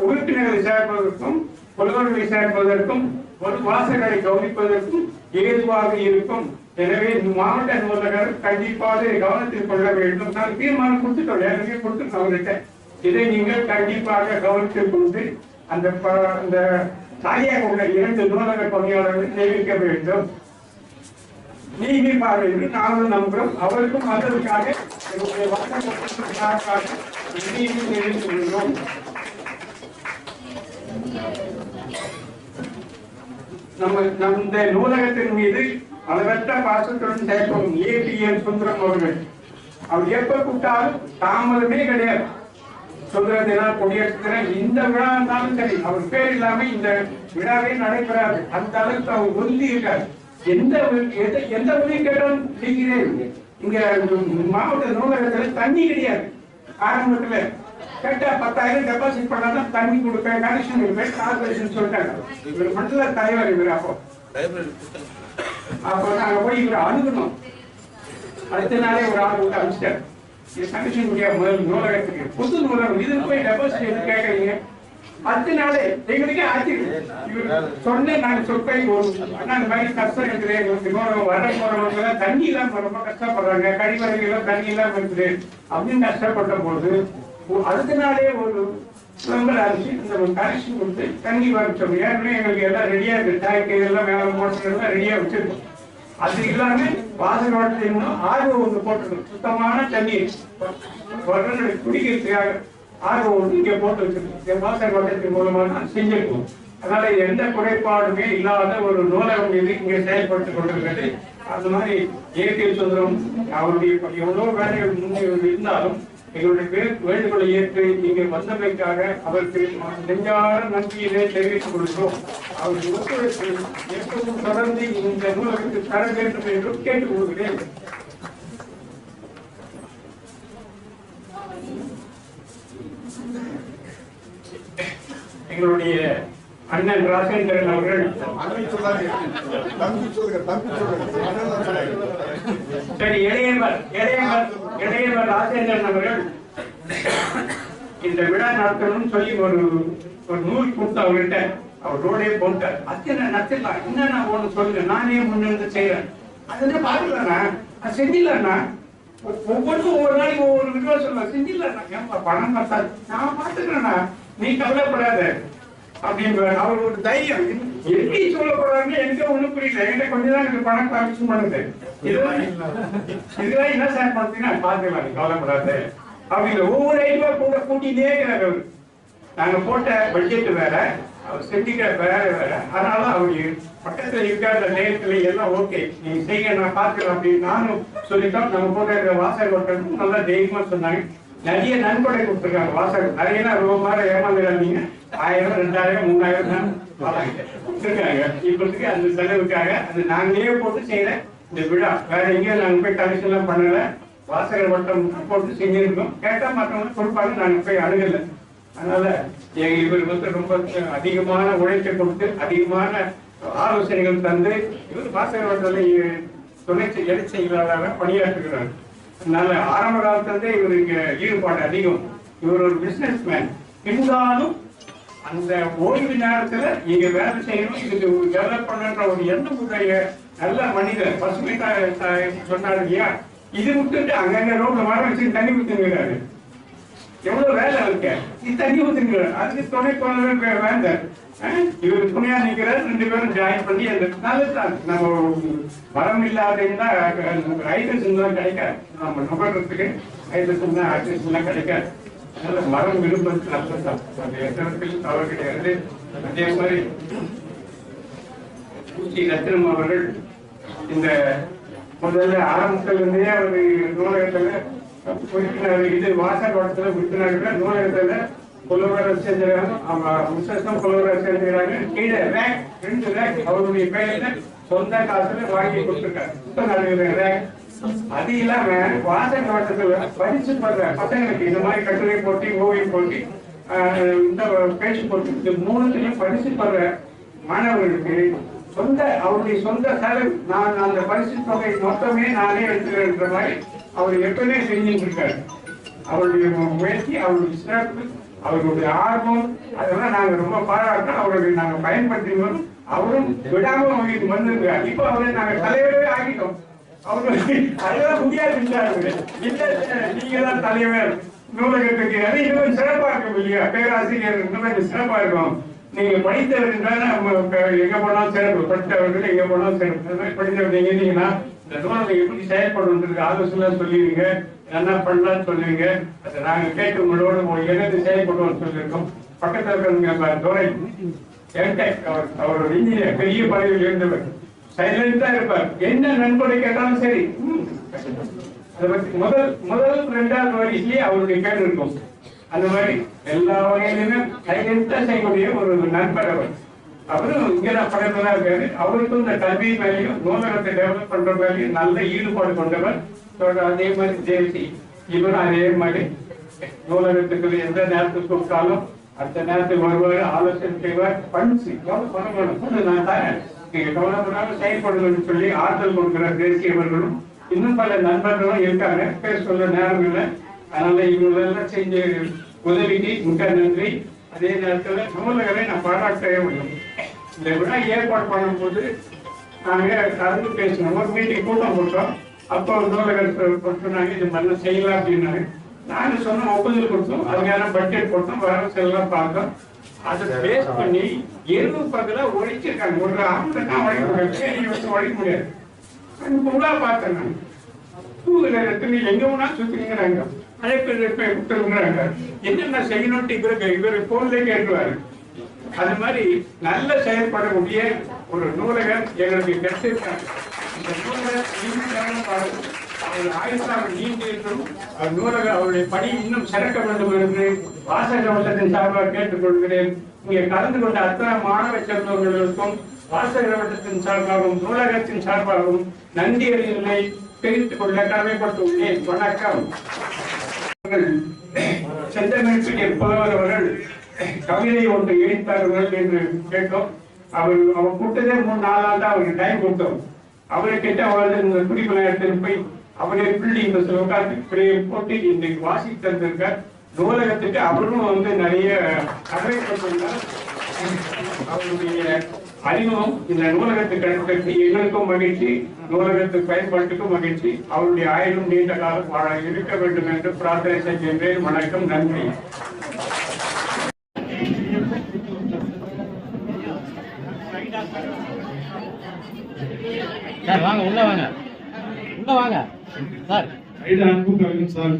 Speaker 8: உறுப்பினர்களை சேர்ப்பதற்கும் புலவர்களை சேர்ப்பதற்கும் ஒரு வாசகரை கவனிப்பதற்கும் ஏதுவாக இருக்கும். எனவே மாவட்ட நூலகர் கண்டிப்பாக கவனத்தில் கொள்ள வேண்டும். நான் தீர்மானம் கொடுத்துட்டோம், ஏற்கனவே கொடுத்துட்டோம் அவர்கிட்ட. இதை நீங்கள் கண்டிப்பாக கவனத்தில் கொண்டு அந்த தாலியாக உள்ள 2 நூலக பணியாளர்களை நியமிக்க வேண்டும். நியமிப்பார்கள் என்று நாங்கள் நம்புகிறோம். அவருக்கும் அதற்காக என்னுடைய வாசகத்திற்காக தெரிவித்துள்ளோம். நம்ம இந்த நூலகத்தின் மீது அளவற்ற பாசத்துடன் செயல்படும் ஏபிஎன் சுந்தரம் அவர்கள். அவர் எப்ப கூப்பிட்டாலும் தாமதமே கிடையாது. சுதந்திர தினம், குடியரசு தினம், இந்த விழா இருந்தாலும் சரி, அவர் பேர் இல்லாம இந்த விழாவே நடைபெறாது. அந்த அளவுக்கு அவர் உறுதி இருக்காரு. எந்த உதவி கேட்டாலும் செய்கிறேன். இங்க மாவட்ட நூலகத்துல தண்ணி கிடையாது. ஆரம்பத்துல கேட்டா 10,000 டெபாசிட் பண்ணாதான் தண்ணி கொடுப்பேன், கனெக்ஷன் கொடுப்பேன், கார்பரேஷன் சொல்லிட்டாங்க. இவர் மண்டல தலைவர் இவர். அப்போ நாங்க போய் இவரை அணுகணும். அடுத்த நாளே ஒரு ஆள் விட்டு அனுப்பிச்சிட்டார். இது கமிஷன் முடியாது. முதல் நூலகத்துக்கு புது நூலகம் இது போய் டெபாசிட் எது கேட்கறீங்க? 10 நாள் எங்களுக்கே ஆச்சு. சொன்ன நாங்க சொற்கை அந்த மாதிரி கஷ்டம் இருக்குது. வர போறவங்க தண்ணி இல்லாம ரொம்ப கஷ்டப்படுறாங்க, கழிவறைகள் தண்ணி இல்லாம இருக்குது அப்படின்னு கஷ்டப்பட்ட போது அடுத்த நாளே ஒரு நம்பர் அரிசி இந்த கனெக்ஷன் கொடுத்து தண்ணி வர சொல்லி ஏற்கனவே எங்களுக்கு எல்லாம் ரெடியா இருக்கு. டேங்க் இதெல்லாம் மேல மோட்டர் எல்லாம் ரெடியா வச்சிருக்கோம். அது இல்லாம வாசல் வாட்டர் ஆர்வம் ஒன்று போட்டுருக்கோம். சுத்தமான தண்ணீர் வருடங்களுக்கு குடிக்கிறதுக்காக ஆர்வம் ஒன்று இங்கே போட்டு வச்சிருக்கோம். வாசல் வாட்டத்தின் மூலமாக நான் செஞ்சிருக்கோம். அதனால எந்த குறைபாடுமே இல்லாத ஒரு நூலகம் இது இங்கே செயல்பட்டு கொண்டிருக்கிறது. அந்த மாதிரி இயற்கை சுதந்திரம் அவருடைய எவ்வளவு வேலைகள் முன்னே இருந்தாலும் எங்களுடைய வேண்டுகோளை ஏற்று இங்கே வந்தமைக்காக அவருக்கு நெஞ்சார நன்றியினை தெரிவித்துக் கொள்கிறோம். அவருடைய ஒத்துழைப்பு எப்போதும் தொடர்ந்து இந்த நூலகத்தை தர வேண்டும் என்றும் கேட்டுக் கொள்கிறேன். எங்களுடைய அண்ணன் ராஜேந்திரன் அவர்கள் சரி இளையவர் ராஜேந்திரன் அவர்கள் இந்த விழா நடத்தணும்னு சொல்லி ஒரு நூல் கொடுத்து அவர்கிட்ட அவர் ரோடே போட்டார். அத்தனை நடத்திடலாம் என்னன்னா ஒண்ணு சொல்லுங்க, நானே முன்னிருந்து செய்யறேன். அது பாக்கலண்ணா அது செஞ்சிடலண்ணா. ஒவ்வொன்றும் ஒவ்வொரு நாளைக்கு ஒவ்வொரு விடுவா சொல்லலாம். செஞ்சிடலண்ணா ஏன்பா பணம் பார்த்தாரு நான் பாத்துக்கிறேண்ணா நீ கவலைப்படாத அப்படின்னு அவர் ஒரு தைரியம். எப்படி சொல்லப்படுறாங்க எனக்கு ஒண்ணும் புரியல. என்கிட்ட கொஞ்சம் தான் எனக்கு பணம் கமிஷன் பண்ணுது. இதெல்லாம் என்ன சார் பண்ணீங்கன்னா பாத்துக்கலாம் கவலைப்படாத அப்படிங்கிற ஒவ்வொரு ஐடியா கூட கூட்டிகிட்டே இருக்கிறார். அவர் நாங்க போட்ட பட்ஜெட் வேற, அவர் செஞ்சுக்கிற வேற வேற. அதனால அவரு பக்கத்துல இருக்காத நேரத்துல எல்லாம் ஓகே நீங்க செய்ய நான் பாத்துக்கலாம் அப்படின்னு நானும் சொல்லிட்டோம். நம்ம போட்ட வாசல் ஓட்டணும் நல்லா தைரியமா சொன்னாங்க. நிறைய நன்கொடை கொடுத்துருக்காங்க. வாசல் நிறைய ரூபாய் ஏமாந்துடாதீங்க. 1000 2000 3000 தான் கொடுத்துருக்காங்க. இப்போதைக்கு அந்த செலவுக்காக அது நாங்களே போட்டு செய்யற இந்த விழா. வேற எங்கேயும் நாங்க போய் கலெக்ஷன் எல்லாம் பண்ணல. வாசகர் வட்டம் போட்டு செஞ்சிருக்கோம். கேட்டா மற்றவங்க கொடுப்பாங்க, நாங்க போய் அணுகல. அதனால இவர் ரொம்ப அதிகமான உழைப்பை கொடுத்து அதிகமான ஆலோசனைகள் தந்து இவர் வாசகர் வட்டத்தில் துணை இடைச் செயலாளராக பணியாற்றுகிறார். அதனால ஆரம்ப காலத்திலிருந்தே இவருக்கு ஈடுபாடு அதிகம். இவர் ஒரு பிசினஸ் மேன். இருந்தாலும் அந்த ஓய்வு நேரத்துல நீங்க வேலை செய்யணும், இதுக்கு டெவலப் பண்ணுன்ற ஒரு எண்ணம் உடைய நல்ல மனிதர். பசுமை சொன்னாரு இல்லையா, இது விட்டுட்டு அங்கங்க ரோட்ல மரம் வச்சு தண்ணி ஊத்துங்கிறாரு. எவ்வளவு வேலை இருக்க இது தண்ணி ஊத்துங்கிறாரு. அதுக்கு துணை வேண்டாம். இவர் துணையா நிற்கிறார். 2 பேரும் ஜாயின் பண்ணி அந்த நல்லதுதான். நம்ம மரம் இல்லாத ஹைட்ரஜன் தான் கிடைக்காது. நம்ம நுகர்றதுக்கு ஹைட்ரஜன் தான் ஆக்சிஜன் தான் கிடைக்காது. அதனால மரம் விரும்புறது நல்லதுதான். அந்த எத்தனத்தில் தவறு கிடையாது. அதே மாதிரி ரத்னம் அவர்கள் இந்த முதல்ல ஆரம்பத்துல இருந்தே அவர் நூலகத்துல இது வாசல் வட்டத்துல விற்பனார்கள். நூலகத்துல புலவரர் சேர்ந்துறாங்க, புலவரர் சேர்ந்துக்கிறாங்க. கீழே ரேக் 2 ரேக் அவருடைய பெயர்ல சொந்த காசுல வாங்கி கொடுத்துருக்காரு ரேக். அது இல்லாம வாசல் வட்டத்துல பரிசு படுற பசங்களுக்கு இந்த மாதிரி கட்டுரை போட்டி ஓவியம் போட்டி இந்த பேச்சு போட்டி இந்த 3த்துலயும் பரிசு படுற மாணவர்களுக்கு அவருடைய சொந்த செலவு நான் அந்த பரிசு தொகை மொத்தமே நானே எடுத்துக்கிற மாதிரி அவர் எப்பவுமே செஞ்சுட்டு இருக்காரு. அவருடைய முயற்சி, அவருடைய சிறப்பு, அவருடைய ஆர்வம் அதெல்லாம் நாங்க ரொம்ப பாராட்டுறோம். அவருடைய நாங்க பயன்படுத்தினோம். அவரும் விடாம வந்திருக்காரு. இப்ப அவரை நாங்க தலைவரே ஆகிட்டோம். அவரு அதெல்லாம் முடியாது நீங்க தான் தலைவர் நூலகத்துக்கு. அது இன்னும் சிறப்பா இருக்கும் இல்லையா, பேராசிரியர் இன்னும் சிறப்பா இருக்கும். நீங்க படித்தவர்கள் எங்க போனாலும் சிறப்பு, படித்தவர்கள் எங்க போனாலும் சிறப்பு. படித்தவர்கள் இருந்தீங்கன்னா இந்த நூலகம் எப்படி செயல்படுவதற்கு ஆலோசனை சொல்லுவீங்க, என்ன பண்ணலாம்னு சொல்லுவீங்க. அதை நாங்க கேட்டு உங்களோட இணைந்து செயல்படுவோம்னு சொல்லியிருக்கோம். பக்கத்தில் இருக்கிறவங்க துறை அவர் ஒரு இன்ஜினியர், பெரிய பதவியில் இருந்தவர், சைலண்டா இருப்பார். என்ன நன்கொடை கேட்டாலும் சரி அதை பத்தி முதல் 2வது வரிசையே அவருடைய பேர் இருக்கும். அந்த மாதிரி எல்லா வகையிலுமே சைலண்டா செய்யக்கூடிய ஒரு நண்பர் அவர். அவரும் இங்கதான் பக்கத்துல தான் இருக்காரு. அவருக்கும் இந்த கல்வி மேலையும் நூலகத்தை டெவலப் பண்ற மேலையும் நல்ல ஈடுபாடு கொண்டவர். அதே மாதிரி தேசி இவரும் அதே மாதிரி நூலகத்துக்கு எந்த நேரத்துக்கு கூப்பிட்டாலும் அடுத்த நேரத்துக்கு வருவார், ஆலோசனை செய்வார். பண்பு பணம் நான் தரேன், நீங்க கவலைப்படாம செயல்படுங்கன்னு சொல்லி ஆற்றல் கொடுக்கிறார் தேசியவர்களும். இன்னும் பல நண்பர்களும் இருக்காங்க, பேர் சொல்ல நேரம் இல்லை. அதனால இவங்களெல்லாம் செஞ்ச உதவிக்கு மிக நன்றி. அதே நேரத்தில் நூலகரை நான் பாராட்டவே முடியும். இந்த விழா ஏற்பாடு பண்ணும்போது நாங்கள் கலந்து பேசினோம், ஒரு மீட்டிங் கூட்டம் போட்டோம். அப்போ நூலகர் சொன்னாங்க இது மாதிரிலாம் செய்யலாம் அப்படின்னாங்க. நாங்கள் சொன்னோம், ஒப்புதல் கொடுத்தோம், அதுக்கான பட்ஜெட் போட்டோம், வர செல்லாம் பார்த்தோம். அதை பேஸ் பண்ணி 70 பக்கத்தில் ஒழிச்சிருக்காங்க. ஒரு ஆம்பளைனா உழைக்க முடியாது, சரி வச்சு உழைக்க முடியாது. ஃபுல்லா பார்த்தேன் நான். 2 வீலர் எடுத்து எங்க வேணா சுத்திங்கிறாங்க, அழைப்பு கொடுத்துருங்கிறாங்க. என்னென்ன செய்யணும்ட்டு இவர் போன்ல கேட்டுவாரு. அது மாதிரி நல்ல செயல்படக்கூடிய ஒரு நூலகர் எங்களுக்கு கிடைச்சிருக்காங்க. இந்த நூலகர் ஆயுஷாக நீண்டிருக்கும் நூலக அவருடைய பணி இன்னும் சிறக்க வேண்டும் என்று வாசக வட்டத்தின் சார்பாக கேட்டுக்கொள்கிறேன். இங்கே கலந்து கொண்ட அத்தனை மாணவ செல்வர்களுக்கும் வாசக வட்டத்தின் சார்பாகவும் நூலகத்தின் சார்பாகவும் நன்றி அறிதலை தெரிவித்துக் கொள்ள கடமைப்பட்டுள்ளேன். வணக்கம். செந்தமிழ் புலவர் அவர்கள் கவிதை ஒன்று எழுத்தார்கள் என்று கேட்டோம். அவர் கூட்டதே 3-4 நாள் தான் அவருக்கு டைம் கொடுத்தோம். அவரை கேட்டு அவர்கள் குடிமலை இடத்தில் போய் அவரே பில்டிங் பஸ்ல உட்காந்து போட்டு இன்றைக்கு வாசித்து தந்திருக்கார். நூலகத்துக்கு அவரும் நிறைய கடமைப்பட்டுள்ளார். அவருடைய அறிமுகம் இந்த நூலகத்துக்கு கிடைப்பதற்கு எங்களுக்கும் மகிழ்ச்சி, நூலகத்துக்கு பயன்பாட்டுக்கும் மகிழ்ச்சி. அவருடைய ஆயுளும் நீண்ட காலம் வாழ இருக்க வேண்டும் என்று பிரார்த்தனை செய்கின்றேன். வணக்கம், நன்றி.
Speaker 6: சார் வாங்க, உள்ள வாங்க, உள்ள வாங்க சார்.
Speaker 2: அன்பு கவிஞர் சார்